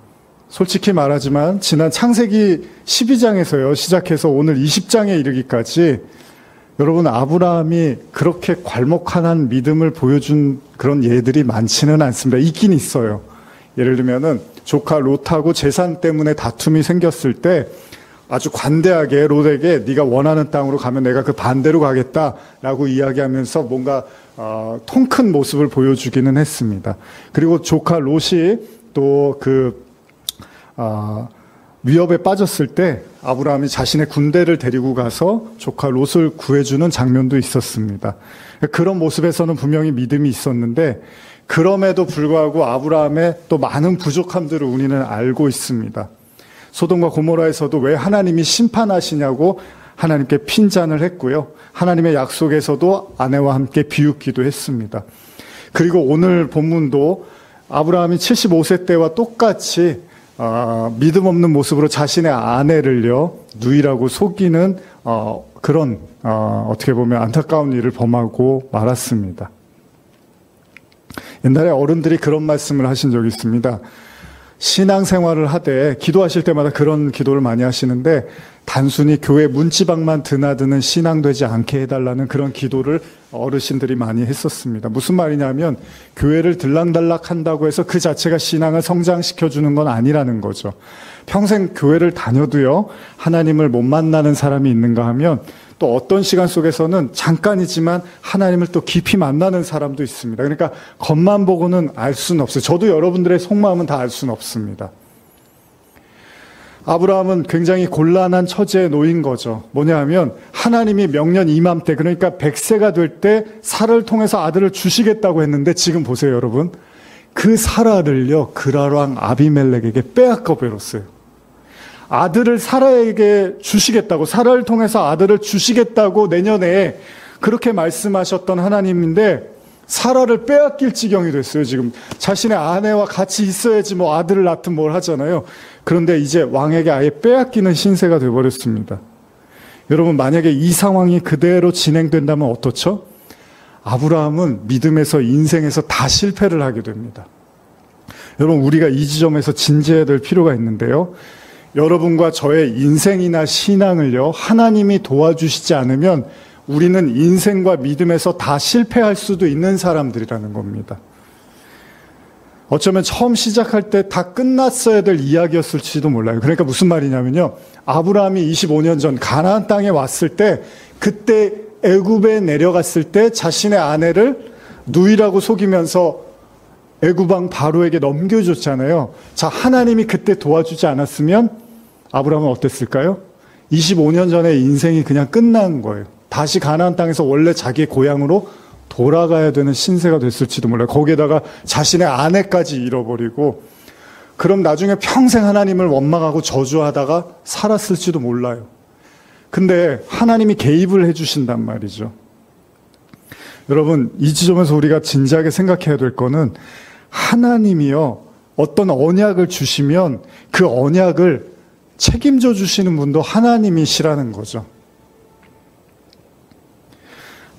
솔직히 말하지만 지난 창세기 12장에서요 시작해서 오늘 20장에 이르기까지 여러분 아브라함이 그렇게 괄목한한 믿음을 보여준 그런 예들이 많지는 않습니다. 있긴 있어요. 예를 들면은 조카 롯하고 재산 때문에 다툼이 생겼을 때 아주 관대하게 롯에게 네가 원하는 땅으로 가면 내가 그 반대로 가겠다라고 이야기하면서 뭔가 통큰 모습을 보여주기는 했습니다. 그리고 조카 롯이 또 위협에 빠졌을 때 아브라함이 자신의 군대를 데리고 가서 조카 롯을 구해주는 장면도 있었습니다. 그런 모습에서는 분명히 믿음이 있었는데 그럼에도 불구하고 아브라함의 또 많은 부족함들을 우리는 알고 있습니다. 소돔과 고모라에서도 왜 하나님이 심판하시냐고 하나님께 핀잔을 했고요. 하나님의 약속에서도 아내와 함께 비웃기도 했습니다. 그리고 오늘 본문도 아브라함이 75세 때와 똑같이 믿음 없는 모습으로 자신의 아내를요 누이라고 속이는 그런 어떻게 보면 안타까운 일을 범하고 말았습니다. 옛날에 어른들이 그런 말씀을 하신 적이 있습니다. 신앙생활을 하되 기도하실 때마다 그런 기도를 많이 하시는데 단순히 교회 문지방만 드나드는 신앙 되지 않게 해달라는 그런 기도를 어르신들이 많이 했었습니다. 무슨 말이냐면 교회를 들락달락 한다고 해서 그 자체가 신앙을 성장시켜주는 건 아니라는 거죠. 평생 교회를 다녀도요, 하나님을 못 만나는 사람이 있는가 하면 또 어떤 시간 속에서는 잠깐이지만 하나님을 또 깊이 만나는 사람도 있습니다. 그러니까 겉만 보고는 알 수는 없어요. 저도 여러분들의 속마음은 다 알 수는 없습니다. 아브라함은 굉장히 곤란한 처지에 놓인 거죠. 뭐냐 하면 하나님이 명년 이맘때, 그러니까 100세가 될 때 사라를 통해서 아들을 주시겠다고 했는데 지금 보세요 여러분. 그 사라를요 그랄왕 아비멜렉에게 빼앗겨 버렸어요. 아들을 사라에게 주시겠다고, 사라를 통해서 아들을 주시겠다고 내년에 그렇게 말씀하셨던 하나님인데 사라를 빼앗길 지경이 됐어요. 지금 자신의 아내와 같이 있어야지 뭐 아들을 낳든 뭘 하잖아요. 그런데 이제 왕에게 아예 빼앗기는 신세가 되어버렸습니다. 여러분, 만약에 이 상황이 그대로 진행된다면 어떻죠? 아브라함은 믿음에서, 인생에서 다 실패를 하게 됩니다. 여러분, 우리가 이 지점에서 진지해야 될 필요가 있는데요, 여러분과 저의 인생이나 신앙을요 하나님이 도와주시지 않으면 우리는 인생과 믿음에서 다 실패할 수도 있는 사람들이라는 겁니다. 어쩌면 처음 시작할 때 다 끝났어야 될 이야기였을지도 몰라요. 그러니까 무슨 말이냐면요, 아브라함이 25년 전 가나안 땅에 왔을 때, 그때 애굽에 내려갔을 때 자신의 아내를 누이라고 속이면서 애굽 왕 바로에게 넘겨줬잖아요. 자, 하나님이 그때 도와주지 않았으면 아브라함은 어땠을까요? 25년 전에 인생이 그냥 끝난 거예요. 다시 가나안 땅에서 원래 자기의 고향으로 돌아가야 되는 신세가 됐을지도 몰라요. 거기에다가 자신의 아내까지 잃어버리고, 그럼 나중에 평생 하나님을 원망하고 저주하다가 살았을지도 몰라요. 근데 하나님이 개입을 해주신단 말이죠. 여러분, 이 지점에서 우리가 진지하게 생각해야 될 거는, 하나님이요 어떤 언약을 주시면 그 언약을 책임져 주시는 분도 하나님이시라는 거죠.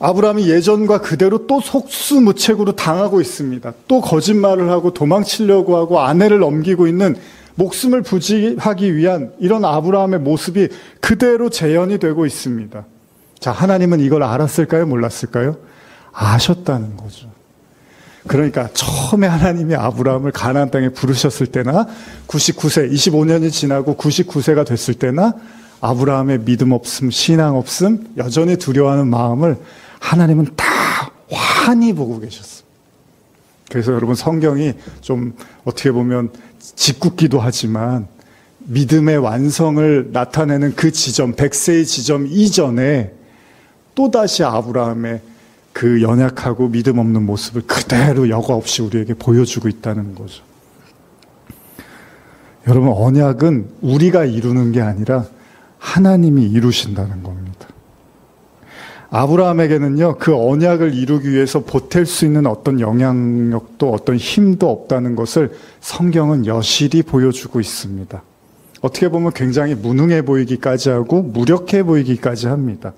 아브라함이 예전과 그대로 또 속수무책으로 당하고 있습니다. 또 거짓말을 하고 도망치려고 하고 아내를 넘기고 있는, 목숨을 부지하기 위한 이런 아브라함의 모습이 그대로 재현이 되고 있습니다. 자, 하나님은 이걸 알았을까요? 몰랐을까요? 아셨다는 거죠. 그러니까 처음에 하나님이 아브라함을 가나안 땅에 부르셨을 때나 99세, 25년이 지나고 99세가 됐을 때나 아브라함의 믿음 없음, 신앙 없음, 여전히 두려워하는 마음을 하나님은 다 환히 보고 계셨어요. 그래서 여러분, 성경이 좀 어떻게 보면 짓궂기도 하지만 믿음의 완성을 나타내는 그 지점, 100세의 지점 이전에 또다시 아브라함의 그 연약하고 믿음 없는 모습을 그대로 여과 없이 우리에게 보여주고 있다는 거죠. 여러분, 언약은 우리가 이루는 게 아니라 하나님이 이루신다는 겁니다. 아브라함에게는요, 그 언약을 이루기 위해서 보탤 수 있는 어떤 영향력도 어떤 힘도 없다는 것을 성경은 여실히 보여주고 있습니다. 어떻게 보면 굉장히 무능해 보이기까지 하고 무력해 보이기까지 합니다.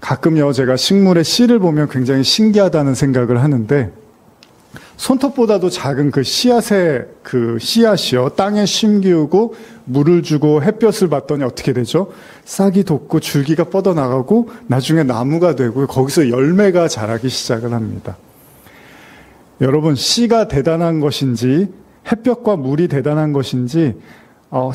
가끔요, 제가 식물의 씨를 보면 굉장히 신기하다는 생각을 하는데, 손톱보다도 작은 그 씨앗의 그 씨앗이요, 땅에 심기우고 물을 주고 햇볕을 받더니 어떻게 되죠? 싹이 돋고 줄기가 뻗어나가고 나중에 나무가 되고 거기서 열매가 자라기 시작을 합니다. 여러분, 씨가 대단한 것인지 햇볕과 물이 대단한 것인지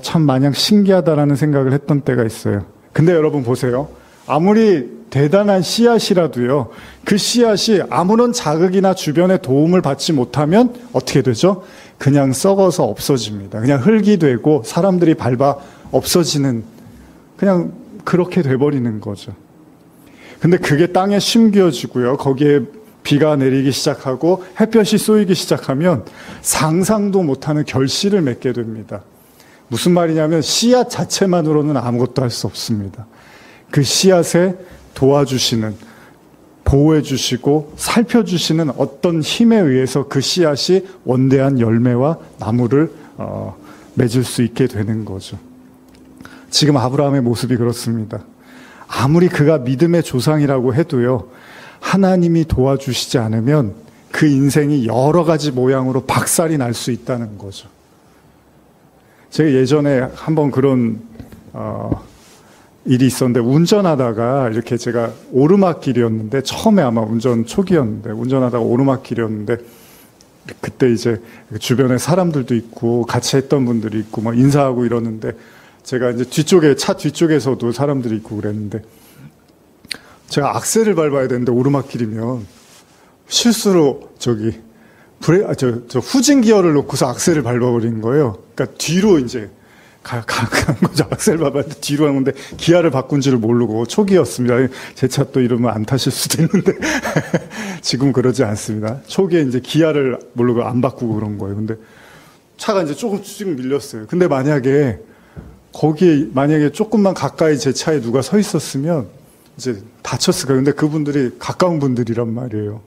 참 마냥 신기하다라는 생각을 했던 때가 있어요. 근데 여러분 보세요. 아무리 대단한 씨앗이라도요, 그 씨앗이 아무런 자극이나 주변의 도움을 받지 못하면 어떻게 되죠? 그냥 썩어서 없어집니다. 그냥 흙이 되고 사람들이 밟아 없어지는, 그냥 그렇게 돼버리는 거죠. 근데 그게 땅에 심겨지고요, 거기에 비가 내리기 시작하고 햇볕이 쏘이기 시작하면 상상도 못하는 결실을 맺게 됩니다. 무슨 말이냐면 씨앗 자체만으로는 아무것도 할 수 없습니다. 그 씨앗에 도와주시는, 보호해주시고 살펴주시는 어떤 힘에 의해서 그 씨앗이 원대한 열매와 나무를 맺을 수 있게 되는 거죠. 지금 아브라함의 모습이 그렇습니다. 아무리 그가 믿음의 조상이라고 해도요, 하나님이 도와주시지 않으면 그 인생이 여러 가지 모양으로 박살이 날 수 있다는 거죠. 제가 예전에 한번 그런 일이 있었는데 운전하다가 이렇게 제가 오르막길이었는데 처음에 아마 운전 초기였는데 운전하다가 오르막길이었는데 그때 이제 주변에 사람들도 있고 같이 했던 분들이 있고 막 인사하고 이러는데 제가 이제 차 뒤쪽에서도 사람들이 있고 그랬는데 제가 악셀을 밟아야 되는데 오르막길이면 실수로 후진 기어를 놓고서 악셀을 밟아버린 거예요. 그러니까 뒤로 이제 간 거죠. 악셀 밟았는데 뒤로 한 건데 기아를 바꾼 줄을 모르고 초기였습니다. 제 차 또 이러면 안 타실 수도 있는데 지금 그러지 않습니다. 초기에 이제 기아를 모르고 안 바꾸고 그런 거예요. 근데 차가 이제 조금씩 밀렸어요. 근데 만약에 조금만 가까이 제 차에 누가 서 있었으면 이제 다쳤을 거예요. 근데 그분들이 가까운 분들이란 말이에요.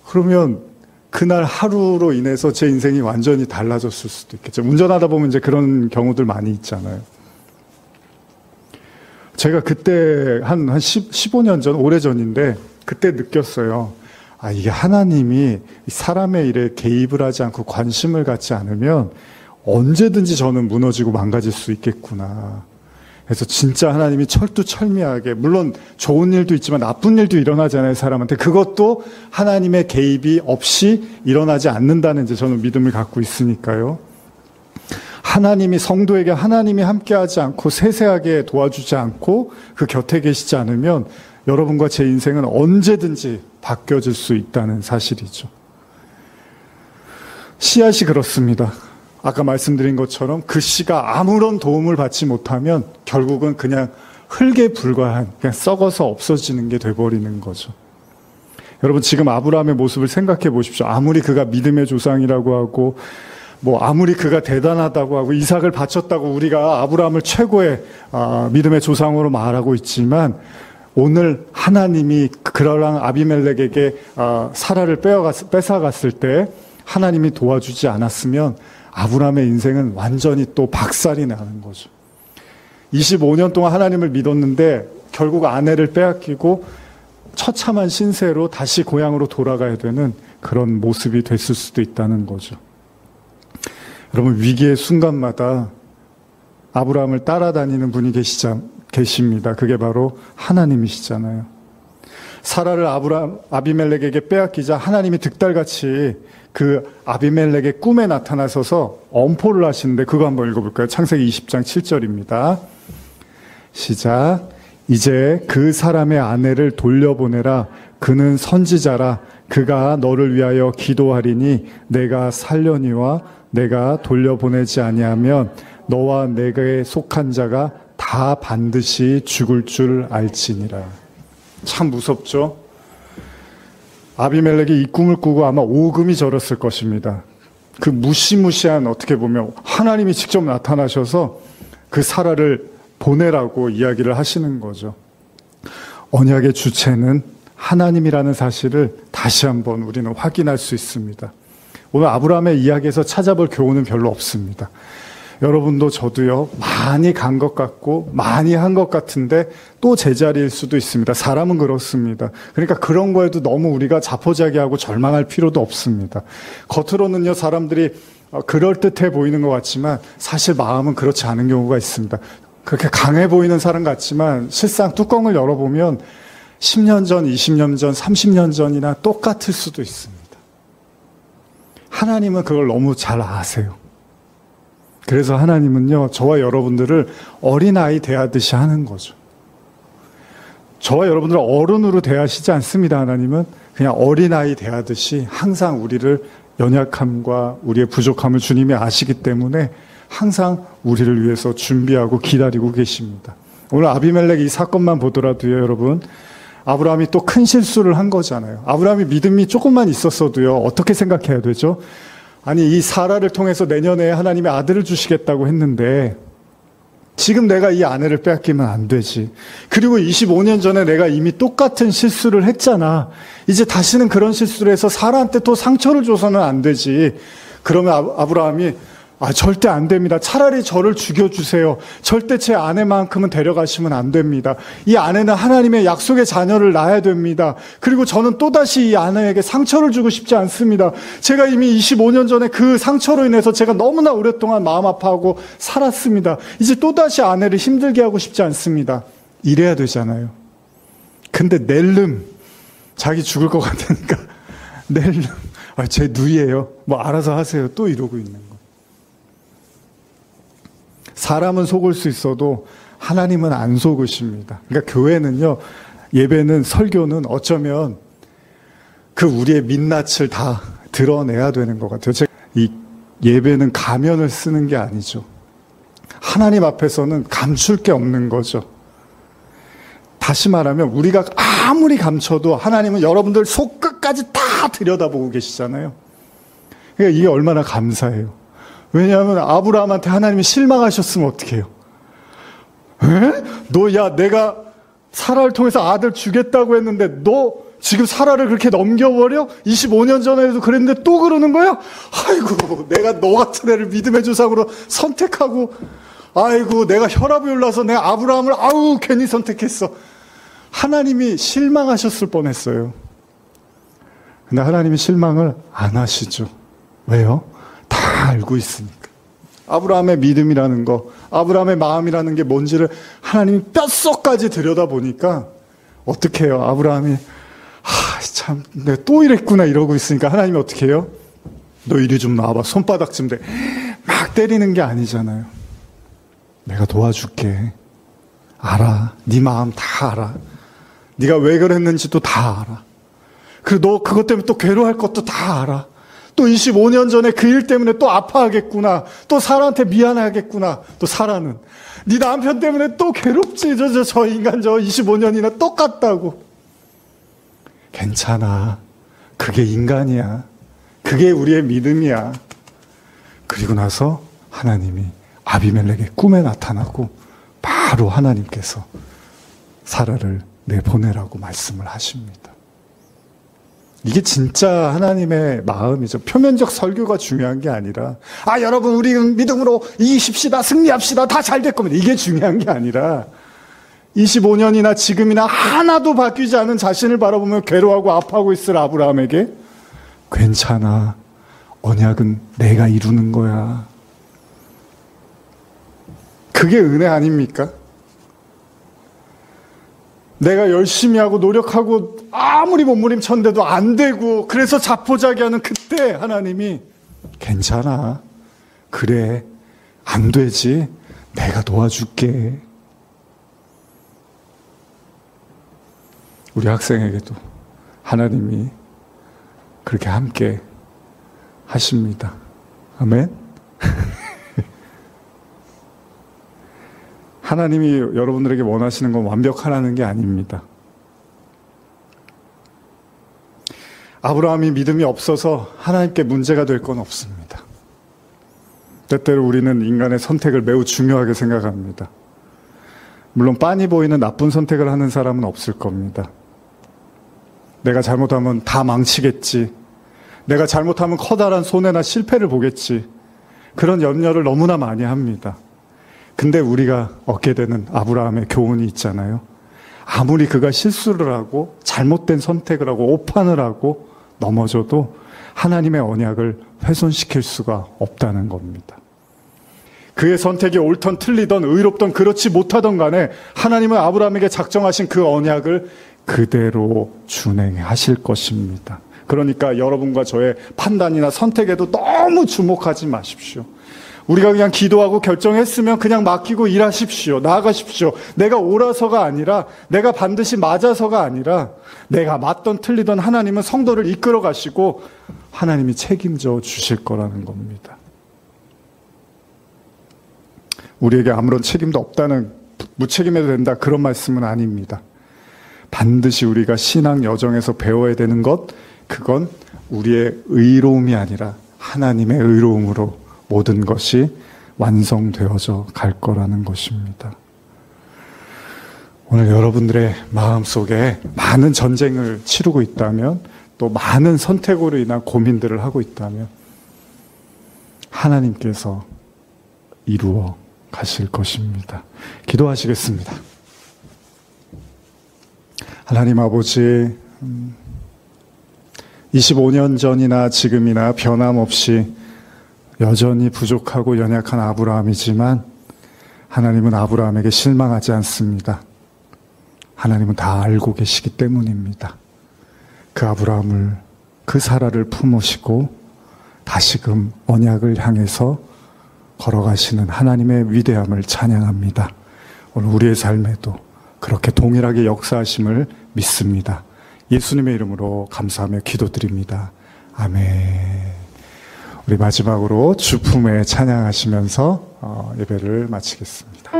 그러면 그날 하루로 인해서 제 인생이 완전히 달라졌을 수도 있겠죠. 운전하다 보면 이제 그런 경우들 많이 있잖아요. 제가 그때 한 15년 전, 오래전인데 그때 느꼈어요. 이게 하나님이 사람의 일에 개입을 하지 않고 관심을 갖지 않으면 언제든지 저는 무너지고 망가질 수 있겠구나. 그래서 진짜 하나님이 철두철미하게, 물론 좋은 일도 있지만 나쁜 일도 일어나잖아요, 사람한테. 그것도 하나님의 개입이 없이 일어나지 않는다는 이제 저는 믿음을 갖고 있으니까요. 하나님이 성도에게 하나님이 함께하지 않고 세세하게 도와주지 않고 그 곁에 계시지 않으면 여러분과 제 인생은 언제든지 바뀌어질 수 있다는 사실이죠. 씨앗이 그렇습니다. 아까 말씀드린 것처럼 그 씨가 아무런 도움을 받지 못하면 결국은 그냥 흙에 불과한, 그냥 썩어서 없어지는 게 돼버리는 거죠. 여러분 지금 아브라함의 모습을 생각해 보십시오. 아무리 그가 믿음의 조상이라고 하고 아무리 그가 대단하다고 하고 이삭을 바쳤다고 우리가 아브라함을 최고의 믿음의 조상으로 말하고 있지만 오늘 하나님이 그러랑 아비멜렉에게 사라를 뺏어갔을 때 하나님이 도와주지 않았으면 아브라함의 인생은 완전히 또 박살이 나는 거죠. 25년 동안 하나님을 믿었는데 결국 아내를 빼앗기고 처참한 신세로 다시 고향으로 돌아가야 되는 그런 모습이 됐을 수도 있다는 거죠. 여러분 위기의 순간마다 아브라함을 따라다니는 분이 계십니다. 그게 바로 하나님이시잖아요. 사라를 아비멜렉에게 빼앗기자 하나님이 득달같이 그 아비멜렉의 꿈에 나타나셔서 엄포를 하시는데 그거 한번 읽어볼까요? 창세기 20장 7절입니다. 시작. 이제 그 사람의 아내를 돌려보내라. 그는 선지자라. 그가 너를 위하여 기도하리니 내가 살려니와 내가 돌려보내지 아니하면 너와 내게 속한 자가 다 반드시 죽을 줄 알지니라. 참 무섭죠? 아비멜렉이 이 꿈을 꾸고 아마 오금이 저렸을 것입니다. 그 무시무시한, 어떻게 보면 하나님이 직접 나타나셔서 그 사라를 보내라고 이야기를 하시는 거죠. 언약의 주체는 하나님이라는 사실을 다시 한번 우리는 확인할 수 있습니다. 오늘 아브라함의 이야기에서 찾아볼 교훈은 별로 없습니다. 여러분도 저도요, 많이 간 것 같고 많이 한 것 같은데 또 제자리일 수도 있습니다. 사람은 그렇습니다. 그러니까 그런 거에도 너무 우리가 자포자기하고 절망할 필요도 없습니다. 겉으로는요, 사람들이 그럴듯해 보이는 것 같지만 사실 마음은 그렇지 않은 경우가 있습니다. 그렇게 강해 보이는 사람 같지만 실상 뚜껑을 열어보면 10년 전, 20년 전, 30년 전이나 똑같을 수도 있습니다. 하나님은 그걸 너무 잘 아세요. 그래서 하나님은요, 저와 여러분들을 어린아이 대하듯이 하는 거죠. 저와 여러분들을 어른으로 대하시지 않습니다. 하나님은 그냥 어린아이 대하듯이 항상 우리를 연약함과 우리의 부족함을 주님이 아시기 때문에 항상 우리를 위해서 준비하고 기다리고 계십니다. 오늘 아비멜렉 이 사건만 보더라도요, 여러분, 아브라함이 또 큰 실수를 한 거잖아요. 아브라함이 믿음이 조금만 있었어도요, 어떻게 생각해야 되죠? 아니, 이 사라를 통해서 내년에 하나님이 아들을 주시겠다고 했는데 지금 내가 이 아내를 빼앗기면 안 되지. 그리고 25년 전에 내가 이미 똑같은 실수를 했잖아. 이제 다시는 그런 실수를 해서 사라한테 또 상처를 줘서는 안 되지. 그러면 아브라함이 절대 안 됩니다. 차라리 저를 죽여주세요. 절대 제 아내만큼은 데려가시면 안 됩니다. 이 아내는 하나님의 약속의 자녀를 낳아야 됩니다. 그리고 저는 또다시 이 아내에게 상처를 주고 싶지 않습니다. 제가 이미 25년 전에 그 상처로 인해서 제가 너무나 오랫동안 마음 아파하고 살았습니다. 이제 또다시 아내를 힘들게 하고 싶지 않습니다. 이래야 되잖아요. 근데 낼름, 자기 죽을 것 같으니까 낼름, 제 누이예요. 뭐 알아서 하세요. 또 이러고 있는 거. 사람은 속을 수 있어도 하나님은 안 속으십니다. 그러니까 교회는요, 예배는, 설교는 어쩌면 그 우리의 민낯을 다 드러내야 되는 것 같아요. 이 예배는 가면을 쓰는 게 아니죠. 하나님 앞에서는 감출 게 없는 거죠. 다시 말하면 우리가 아무리 감춰도 하나님은 여러분들 속끝까지 다 들여다보고 계시잖아요. 그러니까 이게 얼마나 감사해요. 왜냐하면 아브라함한테 하나님이 실망하셨으면 어떡해요? 내가 사라를 통해서 아들 주겠다고 했는데 너 지금 사라를 그렇게 넘겨버려? 25년 전에도 그랬는데 또 그러는 거야? 아이고, 내가 너 같은 애를 믿음의 조상으로 선택하고, 아이고, 내가 혈압이 올라서 내가 아브라함을 괜히 선택했어. 하나님이 실망하셨을 뻔했어요. 근데 하나님이 실망을 안 하시죠. 왜요? 다 알고 있으니까. 아브라함의 믿음이라는 거, 아브라함의 마음이라는 게 뭔지를 하나님이 뼛속까지 들여다보니까 어떻게 해요? 아브라함이 참 내가 또 이랬구나 이러고 있으니까 하나님이 어떻게 해요? 너 이리 좀 나와봐. 손바닥 좀 대. 막 때리는 게 아니잖아요. 내가 도와줄게. 알아. 네 마음 다 알아. 네가 왜 그랬는지도 다 알아. 그리고 너 그것 때문에 또 괴로워할 것도 다 알아. 또 25년 전에 그 일 때문에 또 아파하겠구나. 또 사라한테 미안하겠구나. 또 사라는 네 남편 때문에 또 괴롭지. 저 인간 저 25년이나 똑같다고. 괜찮아. 그게 인간이야. 그게 우리의 믿음이야. 그리고 나서 하나님이 아비멜렉의 꿈에 나타나고 바로 하나님께서 사라를 내보내라고 말씀을 하십니다. 이게 진짜 하나님의 마음이죠. 표면적 설교가 중요한 게 아니라 여러분 우리 믿음으로 이기십시다. 승리합시다. 다 잘 될 겁니다. 이게 중요한 게 아니라 25년이나 지금이나 하나도 바뀌지 않은 자신을 바라보며 괴로워하고 아파하고 있을 아브라함에게 괜찮아. 언약은 내가 이루는 거야. 그게 은혜 아닙니까? 내가 열심히 하고 노력하고 아무리 몸부림쳤는데도 안 되고 그래서 자포자기하는 그때 하나님이 괜찮아. 그래. 안 되지. 내가 도와줄게. 우리 학생에게도 하나님이 그렇게 함께 하십니다. 아멘. 하나님이 여러분들에게 원하시는 건 완벽하라는 게 아닙니다. 아브라함이 믿음이 없어서 하나님께 문제가 될 건 없습니다. 때때로 우리는 인간의 선택을 매우 중요하게 생각합니다. 물론 빤히 보이는 나쁜 선택을 하는 사람은 없을 겁니다. 내가 잘못하면 다 망치겠지. 내가 잘못하면 커다란 손해나 실패를 보겠지. 그런 염려를 너무나 많이 합니다. 근데 우리가 얻게 되는 아브라함의 교훈이 있잖아요. 아무리 그가 실수를 하고 잘못된 선택을 하고 오판을 하고 넘어져도 하나님의 언약을 훼손시킬 수가 없다는 겁니다. 그의 선택이 옳던 틀리던 의롭던 그렇지 못하던 간에 하나님은 아브라함에게 작정하신 그 언약을 그대로 준행하실 것입니다. 그러니까 여러분과 저의 판단이나 선택에도 너무 주목하지 마십시오. 우리가 그냥 기도하고 결정했으면 그냥 맡기고 일하십시오. 나아가십시오. 내가 옳아서가 아니라 내가 반드시 맞아서가 아니라 내가 맞던 틀리던 하나님은 성도를 이끌어 가시고 하나님이 책임져 주실 거라는 겁니다. 우리에게 아무런 책임도 없다는, 무책임해도 된다, 그런 말씀은 아닙니다. 반드시 우리가 신앙 여정에서 배워야 되는 것, 그건 우리의 의로움이 아니라 하나님의 의로움으로 모든 것이 완성되어져 갈 거라는 것입니다. 오늘 여러분들의 마음속에 많은 전쟁을 치르고 있다면, 또 많은 선택으로 인한 고민들을 하고 있다면 하나님께서 이루어 가실 것입니다. 기도하시겠습니다. 하나님 아버지, 25년 전이나 지금이나 변함없이 여전히 부족하고 연약한 아브라함이지만 하나님은 아브라함에게 실망하지 않습니다. 하나님은 다 알고 계시기 때문입니다. 그 아브라함을, 그 사라를 품으시고 다시금 언약을 향해서 걸어가시는 하나님의 위대함을 찬양합니다. 오늘 우리의 삶에도 그렇게 동일하게 역사하심을 믿습니다. 예수님의 이름으로 감사하며 기도드립니다. 아멘. 우리 마지막으로 주품에 찬양하시면서 예배를 마치겠습니다.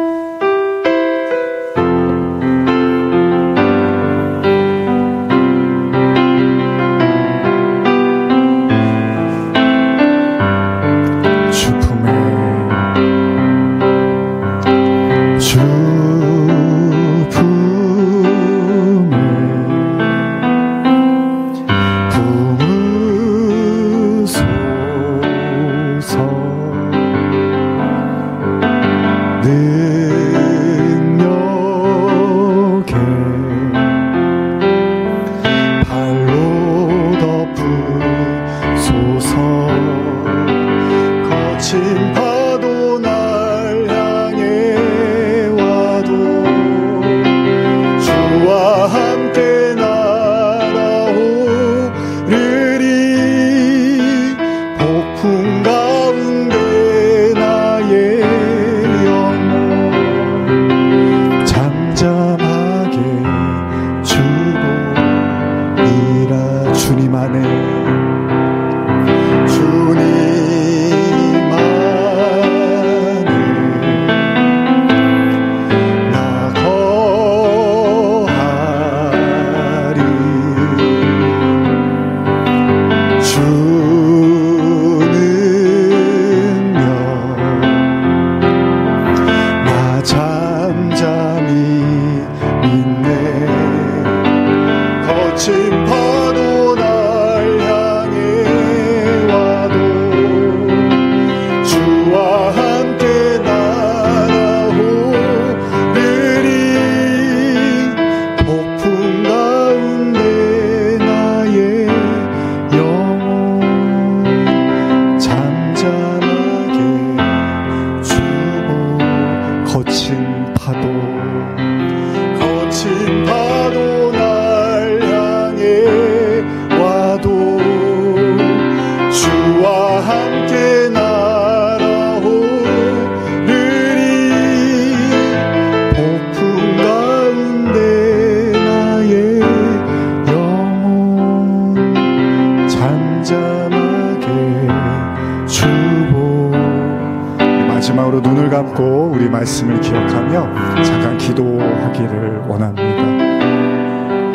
마지막으로 눈을 감고 우리 말씀을 기억하며 잠깐 기도하기를 원합니다.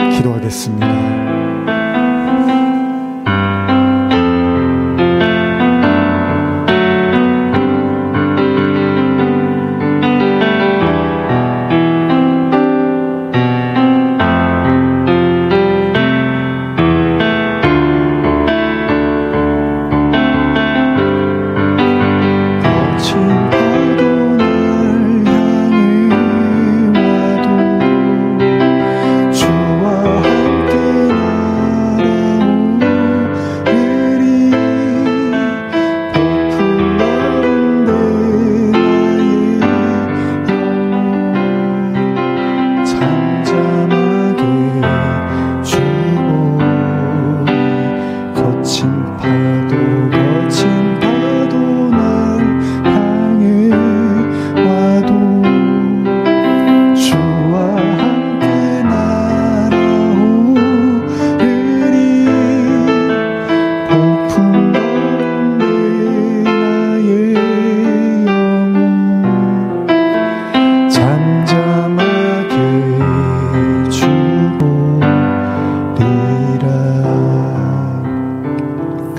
기도하겠습니다.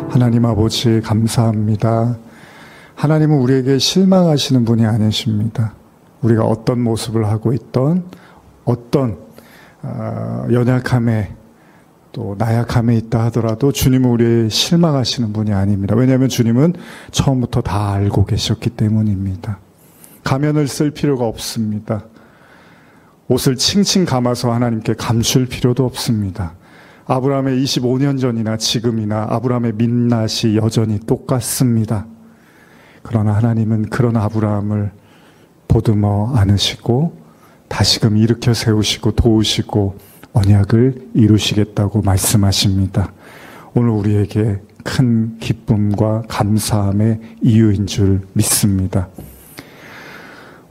하나님 아버지 감사합니다. 하나님은 우리에게 실망하시는 분이 아니십니다. 우리가 어떤 모습을 하고 있던 어떤 연약함에 또 나약함에 있다 하더라도 주님은 우리의 실망하시는 분이 아닙니다. 왜냐하면 주님은 처음부터 다 알고 계셨기 때문입니다. 가면을 쓸 필요가 없습니다. 옷을 칭칭 감아서 하나님께 감출 필요도 없습니다. 아브라함의 25년 전이나 지금이나 아브라함의 민낯이 여전히 똑같습니다. 그러나 하나님은 그런 아브라함을 보듬어 안으시고 다시금 일으켜 세우시고 도우시고 언약을 이루시겠다고 말씀하십니다. 오늘 우리에게 큰 기쁨과 감사함의 이유인 줄 믿습니다.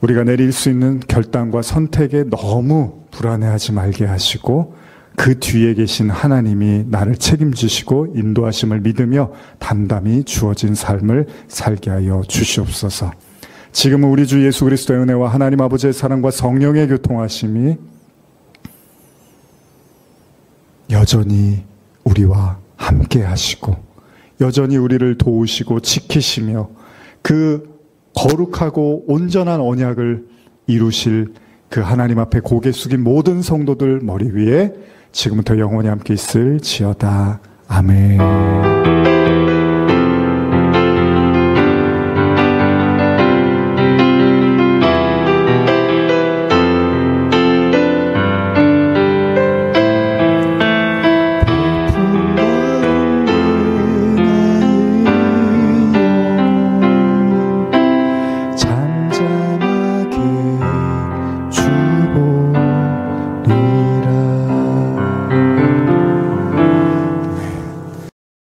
우리가 내릴 수 있는 결단과 선택에 너무 불안해하지 말게 하시고 그 뒤에 계신 하나님이 나를 책임지시고 인도하심을 믿으며 담담히 주어진 삶을 살게 하여 주시옵소서. 지금은 우리 주 예수 그리스도의 은혜와 하나님 아버지의 사랑과 성령의 교통하심이 여전히 우리와 함께 하시고 여전히 우리를 도우시고 지키시며 그 거룩하고 온전한 언약을 이루실 그 하나님 앞에 고개 숙인 모든 성도들 머리 위에 지금부터 영원히 함께 있을지어다. 아멘.